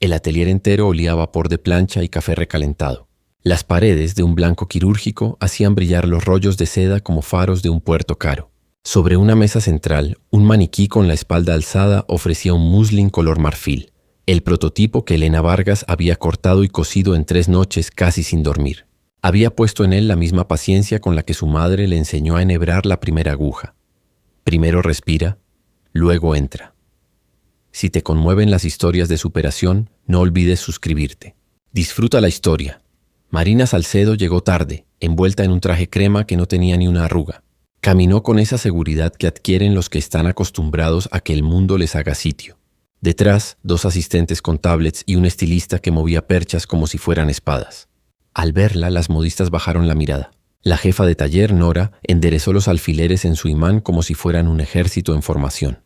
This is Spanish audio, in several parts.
El atelier entero olía a vapor de plancha y café recalentado. Las paredes, de un blanco quirúrgico, hacían brillar los rollos de seda como faros de un puerto caro. Sobre una mesa central, un maniquí con la espalda alzada ofrecía un muslin color marfil, el prototipo que Elena Vargas había cortado y cosido en 3 noches casi sin dormir. Había puesto en él la misma paciencia con la que su madre le enseñó a enhebrar la primera aguja. Primero respira, luego entra. Si te conmueven las historias de superación, no olvides suscribirte. Disfruta la historia. Marina Salcedo llegó tarde, envuelta en un traje crema que no tenía ni una arruga. Caminó con esa seguridad que adquieren los que están acostumbrados a que el mundo les haga sitio. Detrás, 2 asistentes con tablets y un estilista que movía perchas como si fueran espadas. Al verla, las modistas bajaron la mirada. La jefa de taller, Nora, enderezó los alfileres en su imán como si fueran un ejército en formación.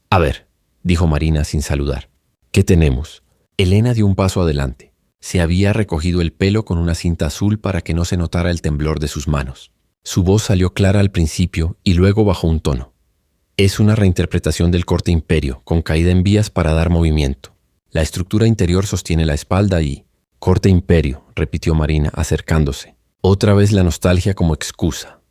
«A ver», dijo Marina sin saludar. «¿Qué tenemos?» Elena dio un paso adelante. Se había recogido el pelo con una cinta azul para que no se notara el temblor de sus manos. Su voz salió clara al principio y luego bajó un tono. Es una reinterpretación del corte imperio, con caída en vías para dar movimiento. La estructura interior sostiene la espalda y... «Corte imperio», repitió Marina, acercándose. Otra vez la nostalgia como excusa.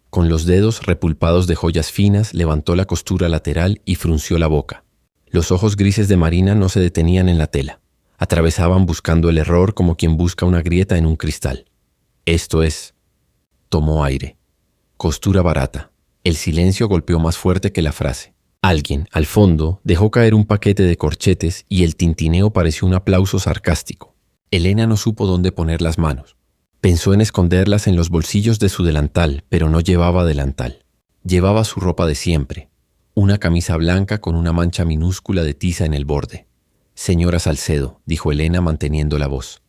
Con los dedos repulpados de joyas finas, levantó la costura lateral y frunció la boca. Los ojos grises de Marina no se detenían en la tela. Atravesaban buscando el error como quien busca una grieta en un cristal. Esto es... Tomó aire. Costura barata. El silencio golpeó más fuerte que la frase. Alguien, al fondo, dejó caer un paquete de corchetes y el tintineo pareció un aplauso sarcástico. Elena no supo dónde poner las manos. Pensó en esconderlas en los bolsillos de su delantal, pero no llevaba delantal. Llevaba su ropa de siempre. Una camisa blanca con una mancha minúscula de tiza en el borde. «Señora Salcedo», dijo Elena manteniendo la voz.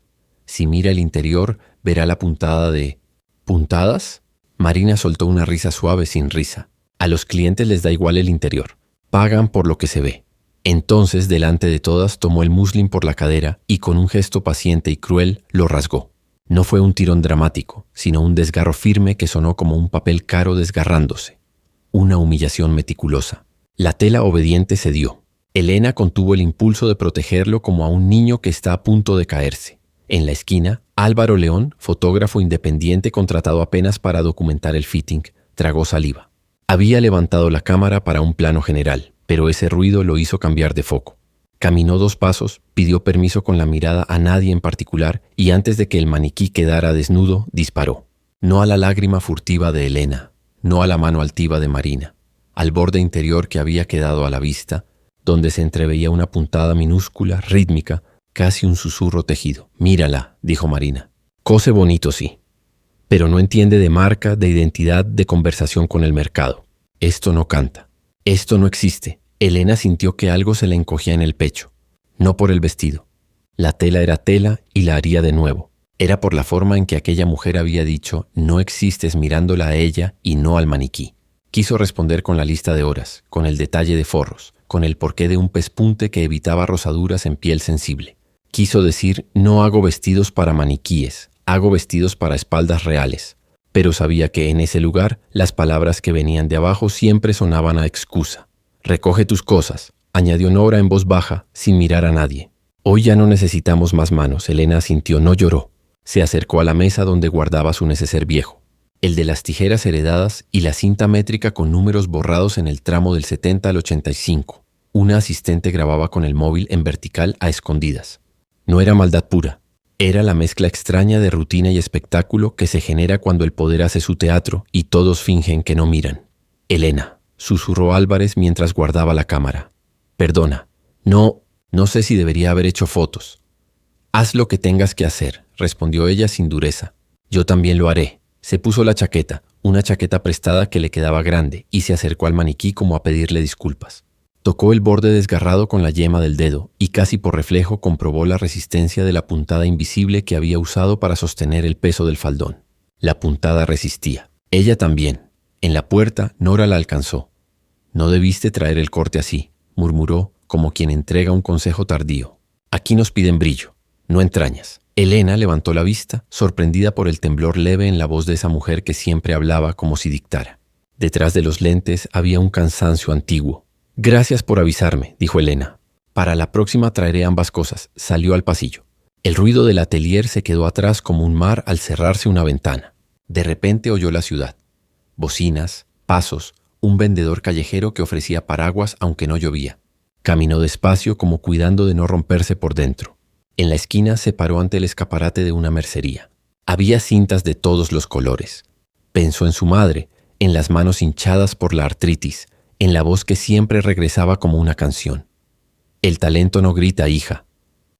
«Si mira el interior, verá la puntada de...» «¿Puntadas?» Marina soltó una risa suave sin risa. A los clientes les da igual el interior. Pagan por lo que se ve. Entonces, delante de todas, tomó el muslin por la cadera y con un gesto paciente y cruel lo rasgó. No fue un tirón dramático, sino un desgarro firme que sonó como un papel caro desgarrándose. Una humillación meticulosa. La tela obediente cedió. Elena contuvo el impulso de protegerlo como a un niño que está a punto de caerse. En la esquina, Álvaro León, fotógrafo independiente contratado apenas para documentar el fitting, tragó saliva. Había levantado la cámara para un plano general, pero ese ruido lo hizo cambiar de foco. Caminó 2 pasos, pidió permiso con la mirada a nadie en particular y antes de que el maniquí quedara desnudo, disparó. No a la lágrima furtiva de Elena, no a la mano altiva de Marina, al borde interior que había quedado a la vista, donde se entreveía una puntada minúscula, rítmica, casi un susurro tejido. «Mírala», dijo Marina. «Cose bonito, sí, pero no entiende de marca, de identidad, de conversación con el mercado. Esto no canta. Esto no existe». Elena sintió que algo se le encogía en el pecho. No por el vestido. La tela era tela y la haría de nuevo. Era por la forma en que aquella mujer había dicho «no existes» mirándola a ella y no al maniquí. Quiso responder con la lista de horas, con el detalle de forros, con el porqué de un pespunte que evitaba rosaduras en piel sensible. Quiso decir «no hago vestidos para maniquíes, hago vestidos para espaldas reales». Pero sabía que en ese lugar las palabras que venían de abajo siempre sonaban a excusa. «Recoge tus cosas», añadió Nora en voz baja, sin mirar a nadie. «Hoy ya no necesitamos más manos», Elena asintió, no lloró. Se acercó a la mesa donde guardaba su neceser viejo, el de las tijeras heredadas y la cinta métrica con números borrados en el tramo del 70 al 85. Una asistente grababa con el móvil en vertical a escondidas. No era maldad pura. Era la mezcla extraña de rutina y espectáculo que se genera cuando el poder hace su teatro y todos fingen que no miran. «Elena», susurró Álvarez mientras guardaba la cámara. «Perdona, no sé si debería haber hecho fotos». «Haz lo que tengas que hacer», respondió ella sin dureza. «Yo también lo haré». Se puso la chaqueta, una chaqueta prestada que le quedaba grande, y se acercó al maniquí como a pedirle disculpas. Tocó el borde desgarrado con la yema del dedo y casi por reflejo comprobó la resistencia de la puntada invisible que había usado para sostener el peso del faldón. La puntada resistía. Ella también. En la puerta, Nora la alcanzó. «No debiste traer el corte así», murmuró, como quien entrega un consejo tardío. «Aquí nos piden brillo, no entrañas». Elena levantó la vista, sorprendida por el temblor leve en la voz de esa mujer que siempre hablaba como si dictara. Detrás de los lentes había un cansancio antiguo. «Gracias por avisarme», dijo Elena. Para la próxima traeré ambas cosas. Salió al pasillo. El ruido del atelier se quedó atrás como un mar al cerrarse una ventana. De repente oyó la ciudad. Bocinas, pasos, un vendedor callejero que ofrecía paraguas aunque no llovía. Caminó despacio como cuidando de no romperse por dentro. En la esquina se paró ante el escaparate de una mercería. Había cintas de todos los colores. Pensó en su madre, en las manos hinchadas por la artritis, en la voz que siempre regresaba como una canción. El talento no grita, hija.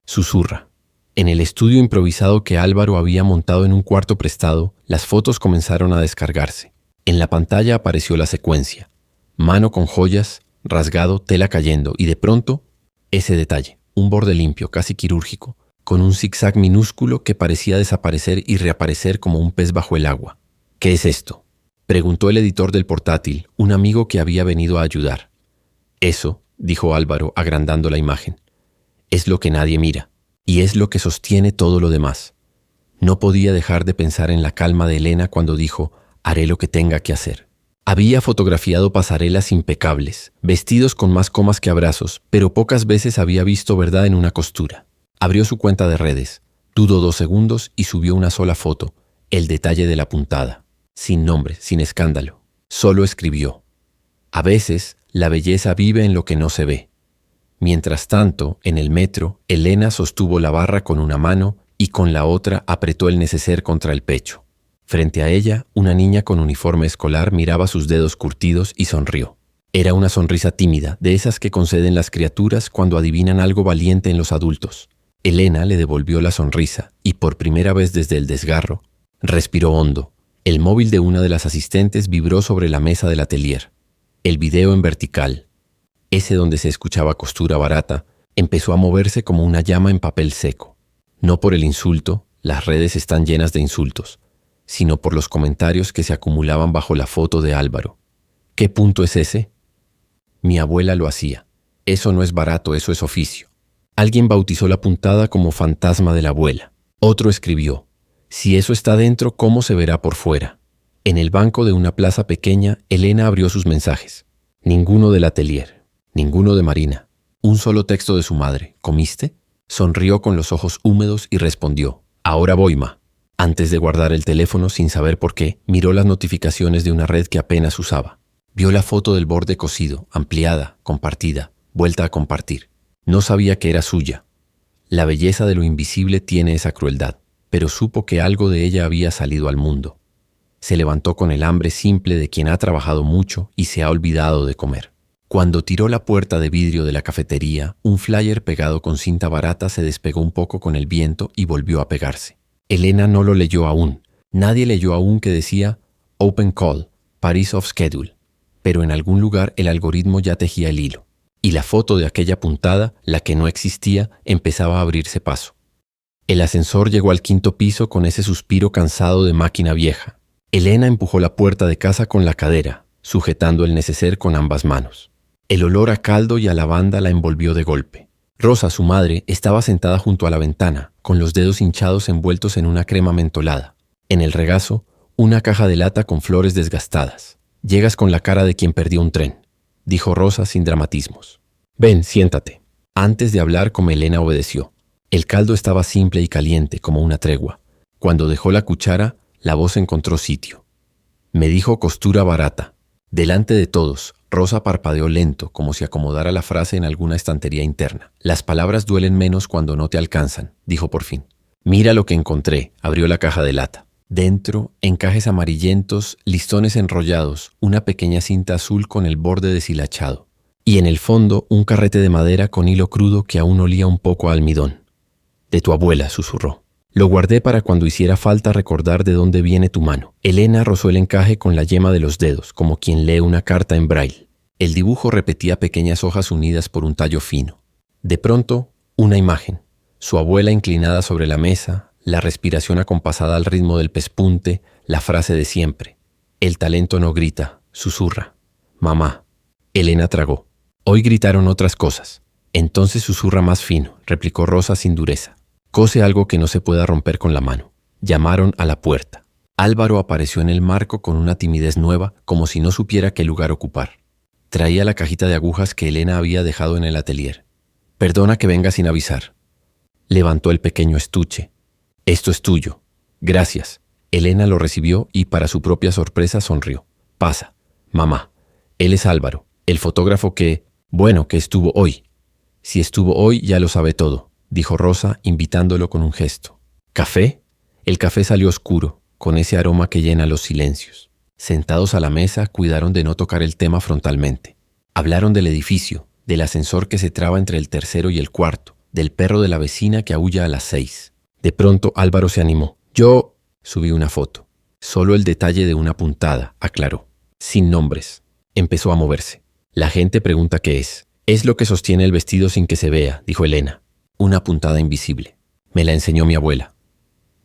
Susurra. En el estudio improvisado que Álvaro había montado en un cuarto prestado, las fotos comenzaron a descargarse. En la pantalla apareció la secuencia. Mano con joyas, rasgado, tela cayendo, y de pronto, ese detalle, un borde limpio, casi quirúrgico, con un zigzag minúsculo que parecía desaparecer y reaparecer como un pez bajo el agua. ¿Qué es esto?, preguntó el editor del portátil, un amigo que había venido a ayudar. Eso, dijo Álvaro, agrandando la imagen, es lo que nadie mira, y es lo que sostiene todo lo demás. No podía dejar de pensar en la calma de Elena cuando dijo, haré lo que tenga que hacer. Había fotografiado pasarelas impecables, vestidos con más comas que abrazos, pero pocas veces había visto verdad en una costura. Abrió su cuenta de redes, dudó 2 segundos y subió una sola foto, el detalle de la puntada. Sin nombre, sin escándalo. Solo escribió: a veces, la belleza vive en lo que no se ve. Mientras tanto, en el metro, Elena sostuvo la barra con una mano y con la otra apretó el neceser contra el pecho. Frente a ella, una niña con uniforme escolar miraba sus dedos curtidos y sonrió. Era una sonrisa tímida, de esas que conceden las criaturas cuando adivinan algo valiente en los adultos. Elena le devolvió la sonrisa y, por primera vez desde el desgarro, respiró hondo. El móvil de una de las asistentes vibró sobre la mesa del atelier. El video en vertical, ese donde se escuchaba costura barata, empezó a moverse como una llama en papel seco. No por el insulto, las redes están llenas de insultos, sino por los comentarios que se acumulaban bajo la foto de Álvaro. ¿Qué punto es ese? Mi abuela lo hacía. Eso no es barato, eso es oficio. Alguien bautizó la puntada como fantasma de la abuela. Otro escribió: si eso está dentro, ¿cómo se verá por fuera? En el banco de una plaza pequeña, Elena abrió sus mensajes. Ninguno del atelier, ninguno de Marina. Un solo texto de su madre. ¿Comiste? Sonrió con los ojos húmedos y respondió: ahora voy, ma. Antes de guardar el teléfono sin saber por qué, miró las notificaciones de una red que apenas usaba. Vio la foto del borde cosido, ampliada, compartida, vuelta a compartir. No sabía que era suya. La belleza de lo invisible tiene esa crueldad, pero supo que algo de ella había salido al mundo. Se levantó con el hambre simple de quien ha trabajado mucho y se ha olvidado de comer. Cuando tiró la puerta de vidrio de la cafetería, un flyer pegado con cinta barata se despegó un poco con el viento y volvió a pegarse. Elena no lo leyó aún. Nadie leyó aún que decía Open Call, Paris off Schedule. Pero en algún lugar el algoritmo ya tejía el hilo. Y la foto de aquella puntada, la que no existía, empezaba a abrirse paso. El ascensor llegó al 5º piso con ese suspiro cansado de máquina vieja. Elena empujó la puerta de casa con la cadera, sujetando el neceser con ambas manos. El olor a caldo y a lavanda la envolvió de golpe. Rosa, su madre, estaba sentada junto a la ventana, con los dedos hinchados envueltos en una crema mentolada. En el regazo, una caja de lata con flores desgastadas. Llegas con la cara de quien perdió un tren, dijo Rosa sin dramatismos. Ven, siéntate. Antes de hablar, como Elena obedeció. El caldo estaba simple y caliente, como una tregua. Cuando dejó la cuchara, la voz encontró sitio. Me dijo costura barata. Delante de todos, Rosa parpadeó lento, como si acomodara la frase en alguna estantería interna. Las palabras duelen menos cuando no te alcanzan, dijo por fin. Mira lo que encontré, abrió la caja de lata. Dentro, encajes amarillentos, listones enrollados, una pequeña cinta azul con el borde deshilachado. Y en el fondo, un carrete de madera con hilo crudo que aún olía un poco a almidón. De tu abuela, susurró. Lo guardé para cuando hiciera falta recordar de dónde viene tu mano. Elena rozó el encaje con la yema de los dedos, como quien lee una carta en braille. El dibujo repetía pequeñas hojas unidas por un tallo fino. De pronto, una imagen. Su abuela inclinada sobre la mesa, la respiración acompasada al ritmo del pespunte, la frase de siempre. El talento no grita, susurra. Mamá. Elena tragó. Hoy gritaron otras cosas. Entonces susurra más fino, replicó Rosa sin dureza. Cose algo que no se pueda romper con la mano. Llamaron a la puerta. Álvaro apareció en el marco con una timidez nueva, como si no supiera qué lugar ocupar. Traía la cajita de agujas que Elena había dejado en el atelier. Perdona que venga sin avisar. Levantó el pequeño estuche. Esto es tuyo. Gracias. Elena lo recibió y, para su propia sorpresa, sonrió. Pasa, mamá. Él es Álvaro, el fotógrafo que estuvo hoy. Si estuvo hoy, ya lo sabe todo, dijo Rosa, invitándolo con un gesto. ¿Café? El café salió oscuro, con ese aroma que llena los silencios. Sentados a la mesa, cuidaron de no tocar el tema frontalmente. Hablaron del edificio, del ascensor que se traba entre el tercero y el cuarto, del perro de la vecina que aúlla a las 6. De pronto Álvaro se animó. Yo subí una foto. Solo el detalle de una puntada, aclaró. Sin nombres. Empezó a moverse. La gente pregunta qué es. Es lo que sostiene el vestido sin que se vea, dijo Elena. Una puntada invisible. Me la enseñó mi abuela.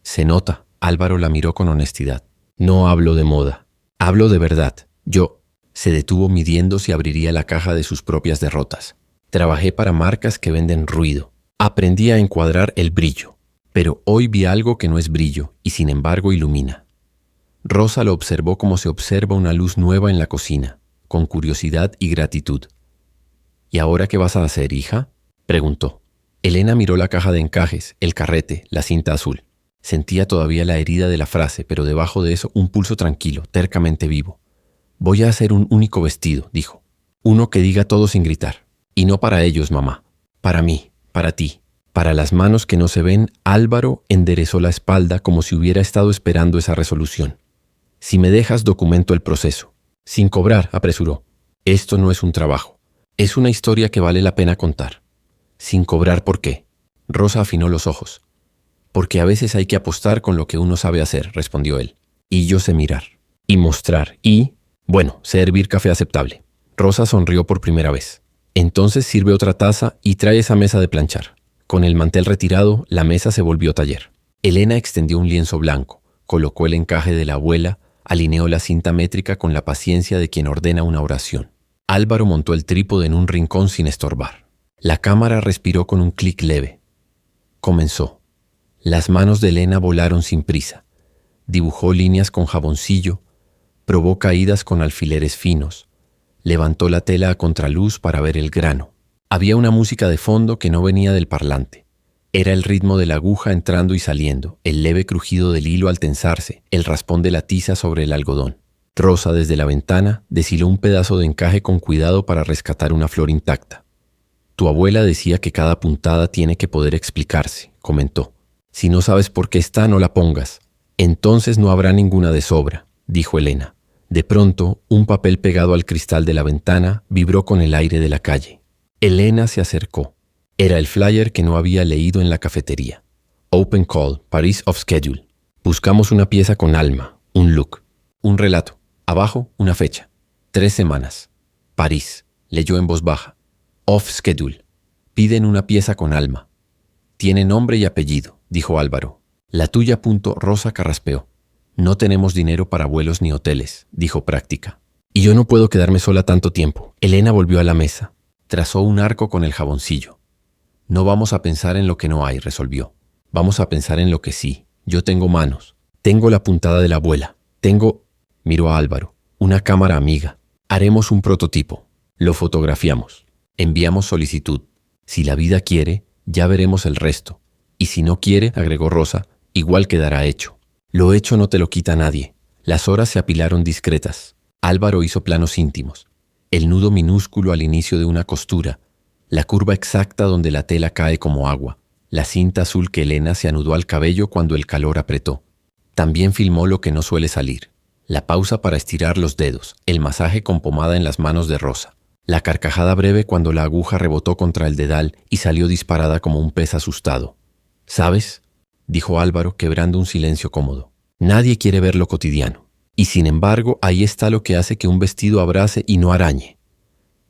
Se nota. Álvaro la miró con honestidad. No hablo de moda. Hablo de verdad. Yo. Se detuvo midiendo si abriría la caja de sus propias derrotas. Trabajé para marcas que venden ruido. Aprendí a encuadrar el brillo. Pero hoy vi algo que no es brillo y sin embargo ilumina. Rosa lo observó como se observa una luz nueva en la cocina, con curiosidad y gratitud. ¿Y ahora qué vas a hacer, hija?, preguntó. Elena miró la caja de encajes, el carrete, la cinta azul. Sentía todavía la herida de la frase, pero debajo de eso un pulso tranquilo, tercamente vivo. Voy a hacer un único vestido, dijo. Uno que diga todo sin gritar. Y no para ellos, mamá. Para mí, para ti. Para las manos que no se ven, Álvaro enderezó la espalda como si hubiera estado esperando esa resolución. Si me dejas, documento el proceso. Sin cobrar, apresuró. Esto no es un trabajo. Es una historia que vale la pena contar. Sin cobrar, ¿por qué? Rosa afinó los ojos. Porque a veces hay que apostar con lo que uno sabe hacer, respondió él. Y yo sé mirar. Y mostrar. Sé hervir café aceptable. Rosa sonrió por primera vez. Entonces sirve otra taza y trae esa mesa de planchar. Con el mantel retirado, la mesa se volvió taller. Elena extendió un lienzo blanco, colocó el encaje de la abuela, alineó la cinta métrica con la paciencia de quien ordena una oración. Álvaro montó el trípode en un rincón sin estorbar. La cámara respiró con un clic leve. Comenzó. Las manos de Elena volaron sin prisa. Dibujó líneas con jaboncillo, probó caídas con alfileres finos. Levantó la tela a contraluz para ver el grano. Había una música de fondo que no venía del parlante. Era el ritmo de la aguja entrando y saliendo, el leve crujido del hilo al tensarse, el raspón de la tiza sobre el algodón. Rosa, desde la ventana, deshiló un pedazo de encaje con cuidado para rescatar una flor intacta. Tu abuela decía que cada puntada tiene que poder explicarse, comentó. Si no sabes por qué está, no la pongas. Entonces no habrá ninguna de sobra, dijo Elena. De pronto, un papel pegado al cristal de la ventana vibró con el aire de la calle. Elena se acercó. Era el flyer que no había leído en la cafetería. Open Call, Paris Off Schedule. Buscamos una pieza con alma, un look, un relato. Abajo, una fecha. 3 semanas. París. Leyó en voz baja. Off Schedule. Piden una pieza con alma. Tiene nombre y apellido, dijo Álvaro. La tuya. Rosa carraspeó. No tenemos dinero para vuelos ni hoteles, dijo Práctica. Y yo no puedo quedarme sola tanto tiempo. Elena volvió a la mesa. Trazó un arco con el jaboncillo. No vamos a pensar en lo que no hay, resolvió. Vamos a pensar en lo que sí. Yo tengo manos. Tengo la puntada de la abuela. Miró a Álvaro. Una cámara amiga. Haremos un prototipo. Lo fotografiamos. Enviamos solicitud. Si la vida quiere, ya veremos el resto. Y si no quiere, agregó Rosa, igual quedará hecho. Lo hecho no te lo quita nadie. Las horas se apilaron discretas. Álvaro hizo planos íntimos. El nudo minúsculo al inicio de una costura, la curva exacta donde la tela cae como agua, la cinta azul que Elena se anudó al cabello cuando el calor apretó. También filmó lo que no suele salir, la pausa para estirar los dedos, el masaje con pomada en las manos de Rosa, la carcajada breve cuando la aguja rebotó contra el dedal y salió disparada como un pez asustado. ¿Sabes?, dijo Álvaro, quebrando un silencio cómodo. Nadie quiere ver lo cotidiano. Y sin embargo, ahí está lo que hace que un vestido abrace y no arañe.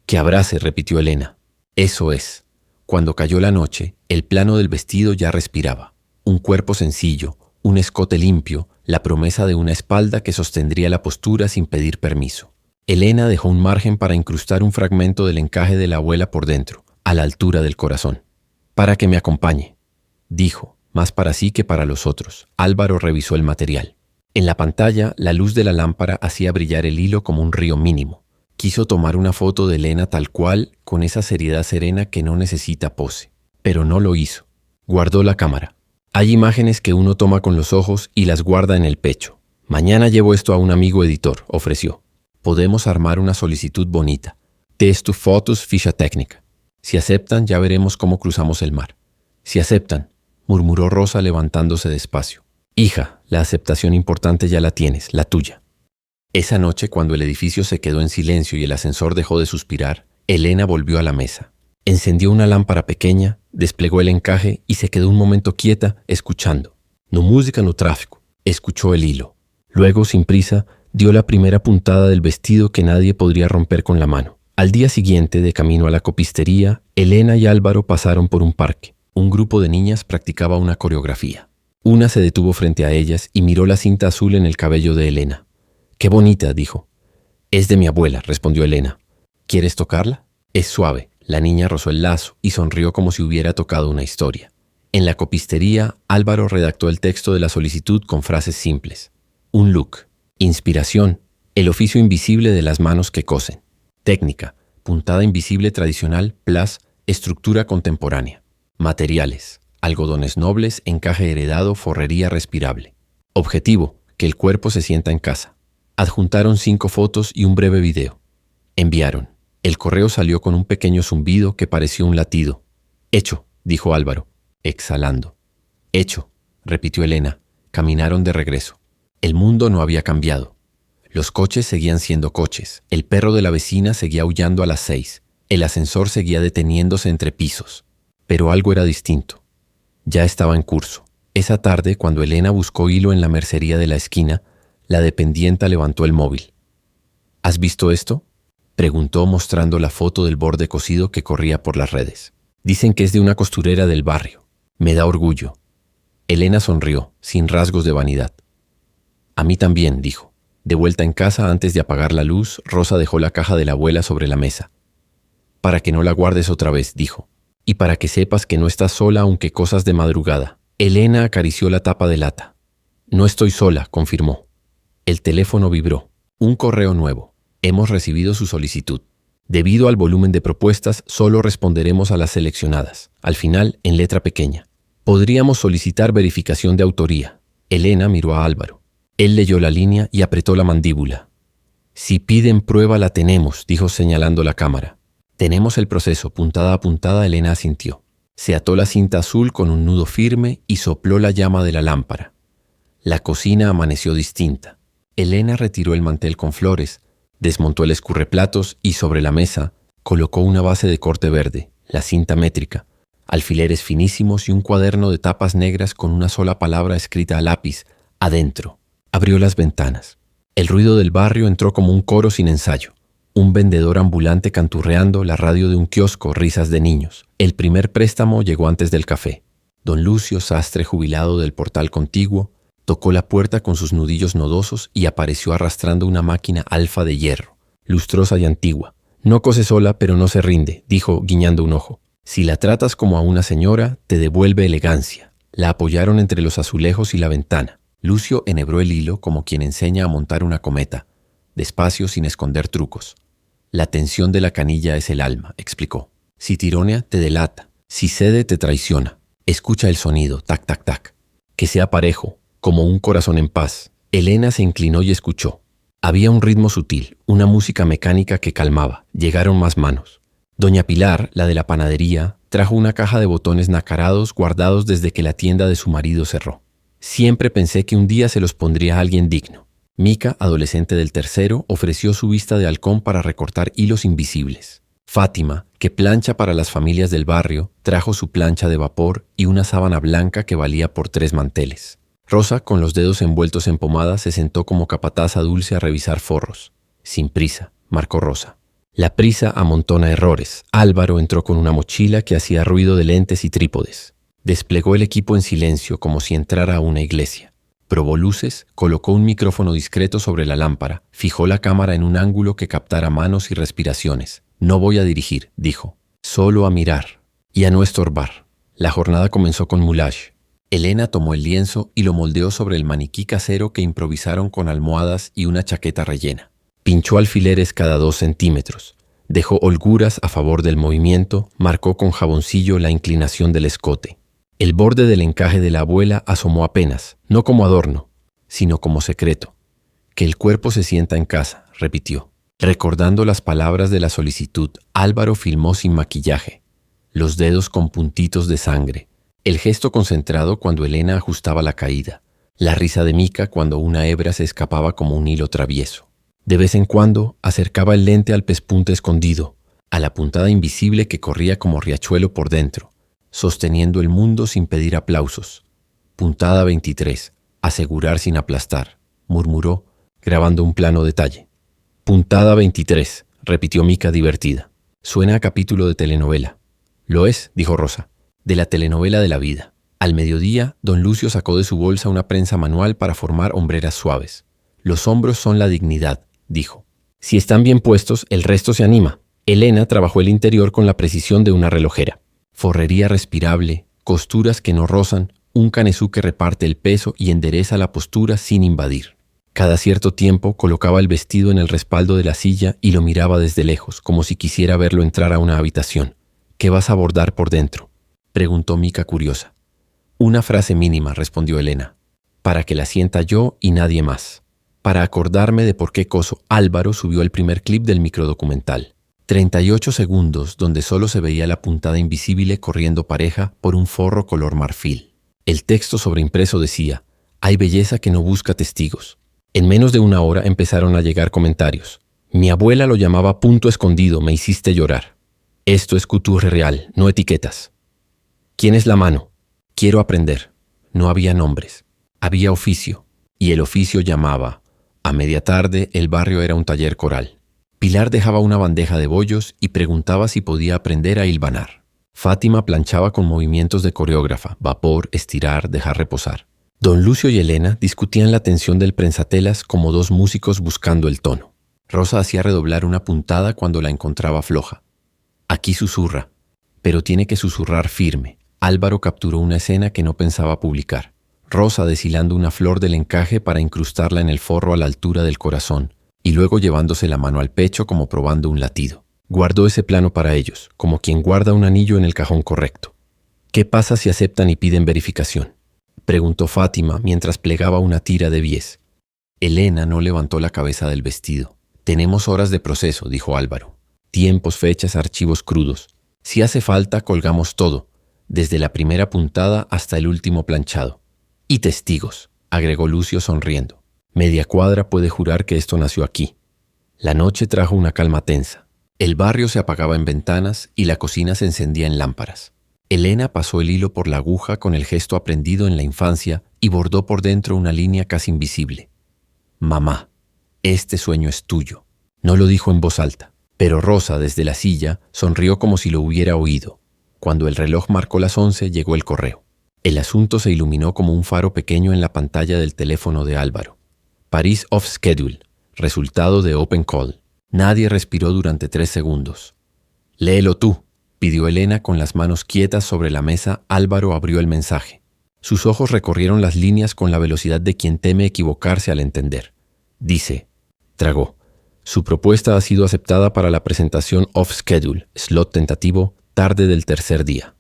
Que abrace, repitió Elena. Eso es. Cuando cayó la noche, el plano del vestido ya respiraba. Un cuerpo sencillo, un escote limpio, la promesa de una espalda que sostendría la postura sin pedir permiso. Elena dejó un margen para incrustar un fragmento del encaje de la abuela por dentro, a la altura del corazón. Para que me acompañe, dijo, más para sí que para los otros. Álvaro revisó el material. En la pantalla, la luz de la lámpara hacía brillar el hilo como un río mínimo. Quiso tomar una foto de Elena tal cual, con esa seriedad serena que no necesita pose. Pero no lo hizo. Guardó la cámara. Hay imágenes que uno toma con los ojos y las guarda en el pecho. Mañana llevo esto a un amigo editor, ofreció. Podemos armar una solicitud bonita. Texto, fotos, ficha técnica. Si aceptan, ya veremos cómo cruzamos el mar. Si aceptan, murmuró Rosa levantándose despacio. Hija, la aceptación importante ya la tienes, la tuya. Esa noche, cuando el edificio se quedó en silencio y el ascensor dejó de suspirar, Elena volvió a la mesa. Encendió una lámpara pequeña, desplegó el encaje y se quedó un momento quieta, escuchando. No música, no tráfico. Escuchó el hilo. Luego, sin prisa, dio la primera puntada del vestido que nadie podría romper con la mano. Al día siguiente, de camino a la copistería, Elena y Álvaro pasaron por un parque. Un grupo de niñas practicaba una coreografía. Una se detuvo frente a ellas y miró la cinta azul en el cabello de Elena. «Qué bonita», dijo. «Es de mi abuela», respondió Elena. «¿Quieres tocarla?» «Es suave». La niña rozó el lazo y sonrió como si hubiera tocado una historia. En la copistería, Álvaro redactó el texto de la solicitud con frases simples. Un look. Inspiración. El oficio invisible de las manos que cosen. Técnica. Puntada invisible tradicional plus estructura contemporánea. Materiales. Algodones nobles, encaje heredado, forrería respirable. Objetivo. Que el cuerpo se sienta en casa. Adjuntaron 5 fotos y un breve video. Enviaron. El correo salió con un pequeño zumbido que pareció un latido. «Hecho», dijo Álvaro, exhalando. «Hecho», repitió Elena. Caminaron de regreso. El mundo no había cambiado. Los coches seguían siendo coches. El perro de la vecina seguía aullando a las 6. El ascensor seguía deteniéndose entre pisos. Pero algo era distinto. Ya estaba en curso. Esa tarde, cuando Elena buscó hilo en la mercería de la esquina, la dependienta levantó el móvil. «¿Has visto esto?», preguntó mostrando la foto del borde cosido que corría por las redes. «Dicen que es de una costurera del barrio. Me da orgullo». Elena sonrió, sin rasgos de vanidad. «A mí también», dijo. De vuelta en casa, antes de apagar la luz, Rosa dejó la caja de la abuela sobre la mesa. «Para que no la guardes otra vez», dijo. «Y para que sepas que no estás sola aunque cosas de madrugada». Elena acarició la tapa de lata. «No estoy sola», confirmó. El teléfono vibró. Un correo nuevo. Hemos recibido su solicitud. Debido al volumen de propuestas, solo responderemos a las seleccionadas. Al final, en letra pequeña. Podríamos solicitar verificación de autoría. Elena miró a Álvaro. Él leyó la línea y apretó la mandíbula. Si piden prueba la tenemos, dijo señalando la cámara. Tenemos el proceso. Puntada a puntada, Elena asintió. Se ató la cinta azul con un nudo firme y sopló la llama de la lámpara. La cocina amaneció distinta. Elena retiró el mantel con flores, desmontó el escurreplatos y sobre la mesa colocó una base de corte verde, la cinta métrica, alfileres finísimos y un cuaderno de tapas negras con una sola palabra escrita a lápiz, adentro. Abrió las ventanas. El ruido del barrio entró como un coro sin ensayo. Un vendedor ambulante canturreando, la radio de un kiosco, risas de niños. El primer préstamo llegó antes del café. Don Lucio, sastre jubilado del portal contiguo, tocó la puerta con sus nudillos nodosos y apareció arrastrando una máquina alfa de hierro, lustrosa y antigua. «No cose sola, pero no se rinde», dijo guiñando un ojo. «Si la tratas como a una señora, te devuelve elegancia». La apoyaron entre los azulejos y la ventana. Lucio enhebró el hilo como quien enseña a montar una cometa, despacio sin esconder trucos. «La tensión de la canilla es el alma», explicó. «Si tironea, te delata. Si cede, te traiciona. Escucha el sonido, tac, tac, tac. Que sea parejo, como un corazón en paz». Elena se inclinó y escuchó. Había un ritmo sutil, una música mecánica que calmaba. Llegaron más manos. Doña Pilar, la de la panadería, trajo una caja de botones nacarados guardados desde que la tienda de su marido cerró. Siempre pensé que un día se los pondría a alguien digno. Mica, adolescente del tercero, ofreció su vista de halcón para recortar hilos invisibles. Fátima, que plancha para las familias del barrio, trajo su plancha de vapor y una sábana blanca que valía por 3 manteles. Rosa, con los dedos envueltos en pomada, se sentó como capataza dulce a revisar forros. «Sin prisa», marcó Rosa. «La prisa amontona errores». Álvaro entró con una mochila que hacía ruido de lentes y trípodes. Desplegó el equipo en silencio como si entrara a una iglesia. Probó luces, colocó un micrófono discreto sobre la lámpara, fijó la cámara en un ángulo que captara manos y respiraciones. «No voy a dirigir», dijo. «Solo a mirar y a no estorbar». La jornada comenzó con moulage. Elena tomó el lienzo y lo moldeó sobre el maniquí casero que improvisaron con almohadas y una chaqueta rellena. Pinchó alfileres cada 2 centímetros. Dejó holguras a favor del movimiento, marcó con jaboncillo la inclinación del escote. El borde del encaje de la abuela asomó apenas, no como adorno, sino como secreto. Que el cuerpo se sienta en casa, repitió. Recordando las palabras de la solicitud, Álvaro filmó sin maquillaje, los dedos con puntitos de sangre, el gesto concentrado cuando Elena ajustaba la caída, la risa de Mica cuando una hebra se escapaba como un hilo travieso. De vez en cuando acercaba el lente al pespunte escondido, a la puntada invisible que corría como riachuelo por dentro, sosteniendo el mundo sin pedir aplausos. Puntada 23, asegurar sin aplastar, murmuró, grabando un plano detalle. Puntada 23, repitió Mica divertida. Suena a capítulo de telenovela. Lo es, dijo Rosa, de la telenovela de la vida. Al mediodía, don Lucio sacó de su bolsa una prensa manual para formar hombreras suaves. Los hombros son la dignidad, dijo. Si están bien puestos, el resto se anima. Elena trabajó el interior con la precisión de una relojera. Forrería respirable, costuras que no rozan, un canesú que reparte el peso y endereza la postura sin invadir. Cada cierto tiempo colocaba el vestido en el respaldo de la silla y lo miraba desde lejos, como si quisiera verlo entrar a una habitación. ¿Qué vas a bordar por dentro?, preguntó Mica curiosa. Una frase mínima, respondió Elena, para que la sienta yo y nadie más. Para acordarme de por qué coso Álvaro subió el primer clip del microdocumental. 38 segundos donde solo se veía la puntada invisible corriendo pareja por un forro color marfil. El texto sobreimpreso decía, hay belleza que no busca testigos. En menos de una hora empezaron a llegar comentarios. Mi abuela lo llamaba punto escondido, me hiciste llorar. Esto es couture real, no etiquetas. ¿Quién es la mano? Quiero aprender. No había nombres. Había oficio. Y el oficio llamaba. A media tarde el barrio era un taller coral. Pilar dejaba una bandeja de bollos y preguntaba si podía aprender a hilvanar. Fátima planchaba con movimientos de coreógrafa, vapor, estirar, dejar reposar. Don Lucio y Elena discutían la tensión del prensatelas como dos músicos buscando el tono. Rosa hacía redoblar una puntada cuando la encontraba floja. Aquí susurra, pero tiene que susurrar firme. Álvaro capturó una escena que no pensaba publicar. Rosa deshilando una flor del encaje para incrustarla en el forro a la altura del corazón y luego llevándose la mano al pecho como probando un latido. Guardó ese plano para ellos, como quien guarda un anillo en el cajón correcto. ¿Qué pasa si aceptan y piden verificación?, preguntó Fátima mientras plegaba una tira de bies. Elena no levantó la cabeza del vestido. Tenemos horas de proceso, dijo Álvaro. Tiempos, fechas, archivos crudos. Si hace falta, colgamos todo, desde la primera puntada hasta el último planchado. Y testigos, agregó Lucio sonriendo. Media cuadra puede jurar que esto nació aquí. La noche trajo una calma tensa. El barrio se apagaba en ventanas y la cocina se encendía en lámparas. Elena pasó el hilo por la aguja con el gesto aprendido en la infancia y bordó por dentro una línea casi invisible. Mamá, este sueño es tuyo. No lo dijo en voz alta, pero Rosa, desde la silla, sonrió como si lo hubiera oído. Cuando el reloj marcó las 11, llegó el correo. El asunto se iluminó como un faro pequeño en la pantalla del teléfono de Álvaro. París off schedule. Resultado de open call. Nadie respiró durante 3 segundos. Léelo tú, pidió Elena con las manos quietas sobre la mesa. Álvaro abrió el mensaje. Sus ojos recorrieron las líneas con la velocidad de quien teme equivocarse al entender. Dice, tragó. Su propuesta ha sido aceptada para la presentación off schedule, slot tentativo, tarde del tercer día.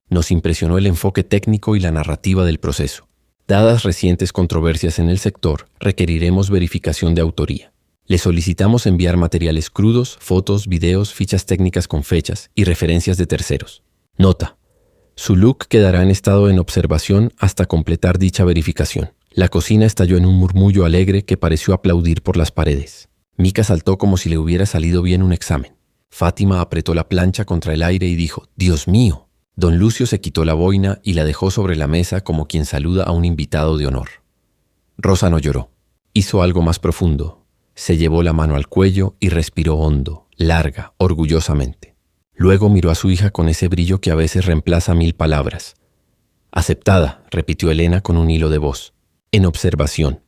Nos impresionó el enfoque técnico y la narrativa del proceso. Dadas recientes controversias en el sector, requeriremos verificación de autoría. Le solicitamos enviar materiales crudos, fotos, videos, fichas técnicas con fechas y referencias de terceros. Nota. Su look quedará en estado en observación hasta completar dicha verificación. La cocina estalló en un murmullo alegre que pareció aplaudir por las paredes. Mica saltó como si le hubiera salido bien un examen. Fátima apretó la plancha contra el aire y dijo, «¡Dios mío!». Don Lucio se quitó la boina y la dejó sobre la mesa como quien saluda a un invitado de honor. Rosa no lloró. Hizo algo más profundo. Se llevó la mano al cuello y respiró hondo, larga, orgullosamente. Luego miró a su hija con ese brillo que a veces reemplaza 1000 palabras. «Aceptada», repitió Elena con un hilo de voz. «En observación».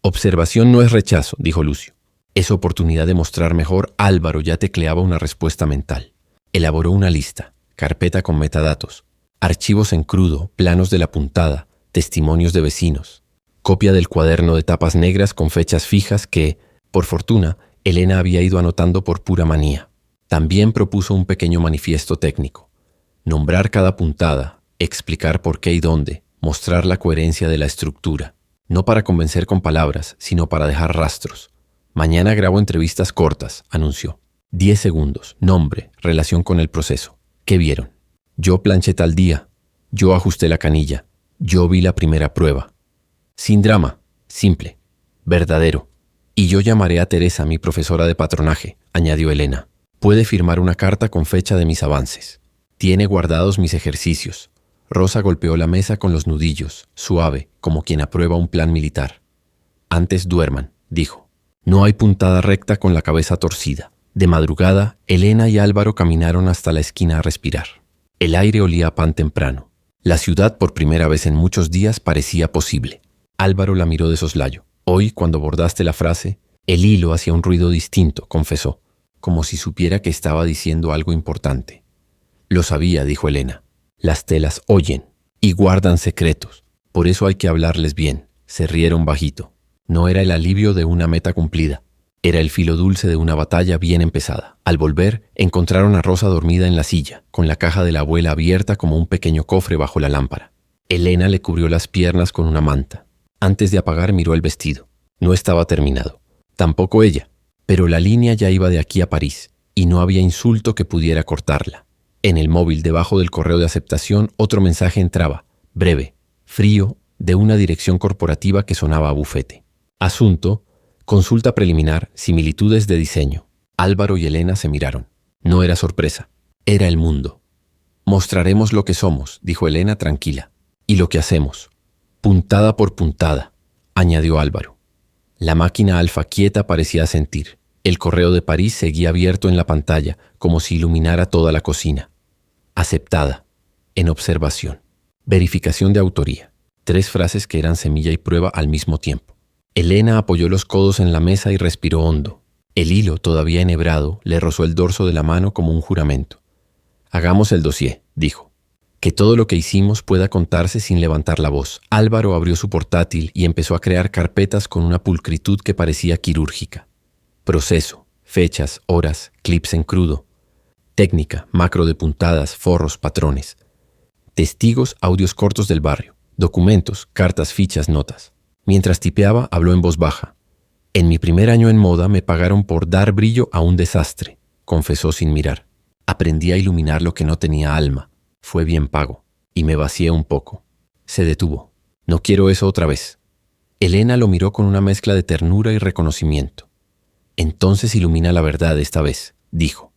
«Observación no es rechazo», dijo Lucio. «Es oportunidad de mostrar mejor». Álvaro ya tecleaba una respuesta mental. Elaboró una lista. Carpeta con metadatos, archivos en crudo, planos de la puntada, testimonios de vecinos, copia del cuaderno de tapas negras con fechas fijas que, por fortuna, Elena había ido anotando por pura manía. También propuso un pequeño manifiesto técnico. Nombrar cada puntada, explicar por qué y dónde, mostrar la coherencia de la estructura. No para convencer con palabras, sino para dejar rastros. Mañana grabo entrevistas cortas, anunció. 10 segundos, nombre, relación con el proceso. ¿Qué vieron? Yo planché tal día. Yo ajusté la canilla. Yo vi la primera prueba. Sin drama, simple, verdadero. Y yo llamaré a Teresa, mi profesora de patronaje, añadió Elena. Puede firmar una carta con fecha de mis avances. Tiene guardados mis ejercicios. Rosa golpeó la mesa con los nudillos, suave, como quien aprueba un plan militar. Antes duerman, dijo. No hay puntada recta con la cabeza torcida. De madrugada, Elena y Álvaro caminaron hasta la esquina a respirar. El aire olía a pan temprano. La ciudad, por primera vez en muchos días, parecía posible. Álvaro la miró de soslayo. Hoy, cuando bordaste la frase, el hilo hacía un ruido distinto, confesó, como si supiera que estaba diciendo algo importante. Lo sabía, dijo Elena. Las telas oyen y guardan secretos. Por eso hay que hablarles bien. Se rieron bajito. No era el alivio de una meta cumplida. Era el filo dulce de una batalla bien empezada. Al volver, encontraron a Rosa dormida en la silla, con la caja de la abuela abierta como un pequeño cofre bajo la lámpara. Elena le cubrió las piernas con una manta. Antes de apagar miró el vestido. No estaba terminado. Tampoco ella. Pero la línea ya iba de aquí a París, y no había insulto que pudiera cortarla. En el móvil, debajo del correo de aceptación, otro mensaje entraba, breve, frío, de una dirección corporativa que sonaba a bufete. Asunto: consulta preliminar, similitudes de diseño. Álvaro y Elena se miraron. No era sorpresa. Era el mundo. Mostraremos lo que somos, dijo Elena tranquila. Y lo que hacemos. Puntada por puntada, añadió Álvaro. La máquina alfa quieta parecía sentir. El correo de París seguía abierto en la pantalla, como si iluminara toda la cocina. Aceptada. En observación. Verificación de autoría. 3 frases que eran semilla y prueba al mismo tiempo. Elena apoyó los codos en la mesa y respiró hondo. El hilo, todavía enhebrado, le rozó el dorso de la mano como un juramento. Hagamos el dossier, dijo. Que todo lo que hicimos pueda contarse sin levantar la voz. Álvaro abrió su portátil y empezó a crear carpetas con una pulcritud que parecía quirúrgica. Proceso, fechas, horas, clips en crudo. Técnica, macro de puntadas, forros, patrones. Testigos, audios cortos del barrio. Documentos, cartas, fichas, notas. Mientras tipeaba, habló en voz baja. En mi primer año en moda me pagaron por dar brillo a un desastre, confesó sin mirar. Aprendí a iluminar lo que no tenía alma. Fue bien pago, y me vacié un poco. Se detuvo. No quiero eso otra vez. Elena lo miró con una mezcla de ternura y reconocimiento. Entonces ilumina la verdad esta vez, dijo.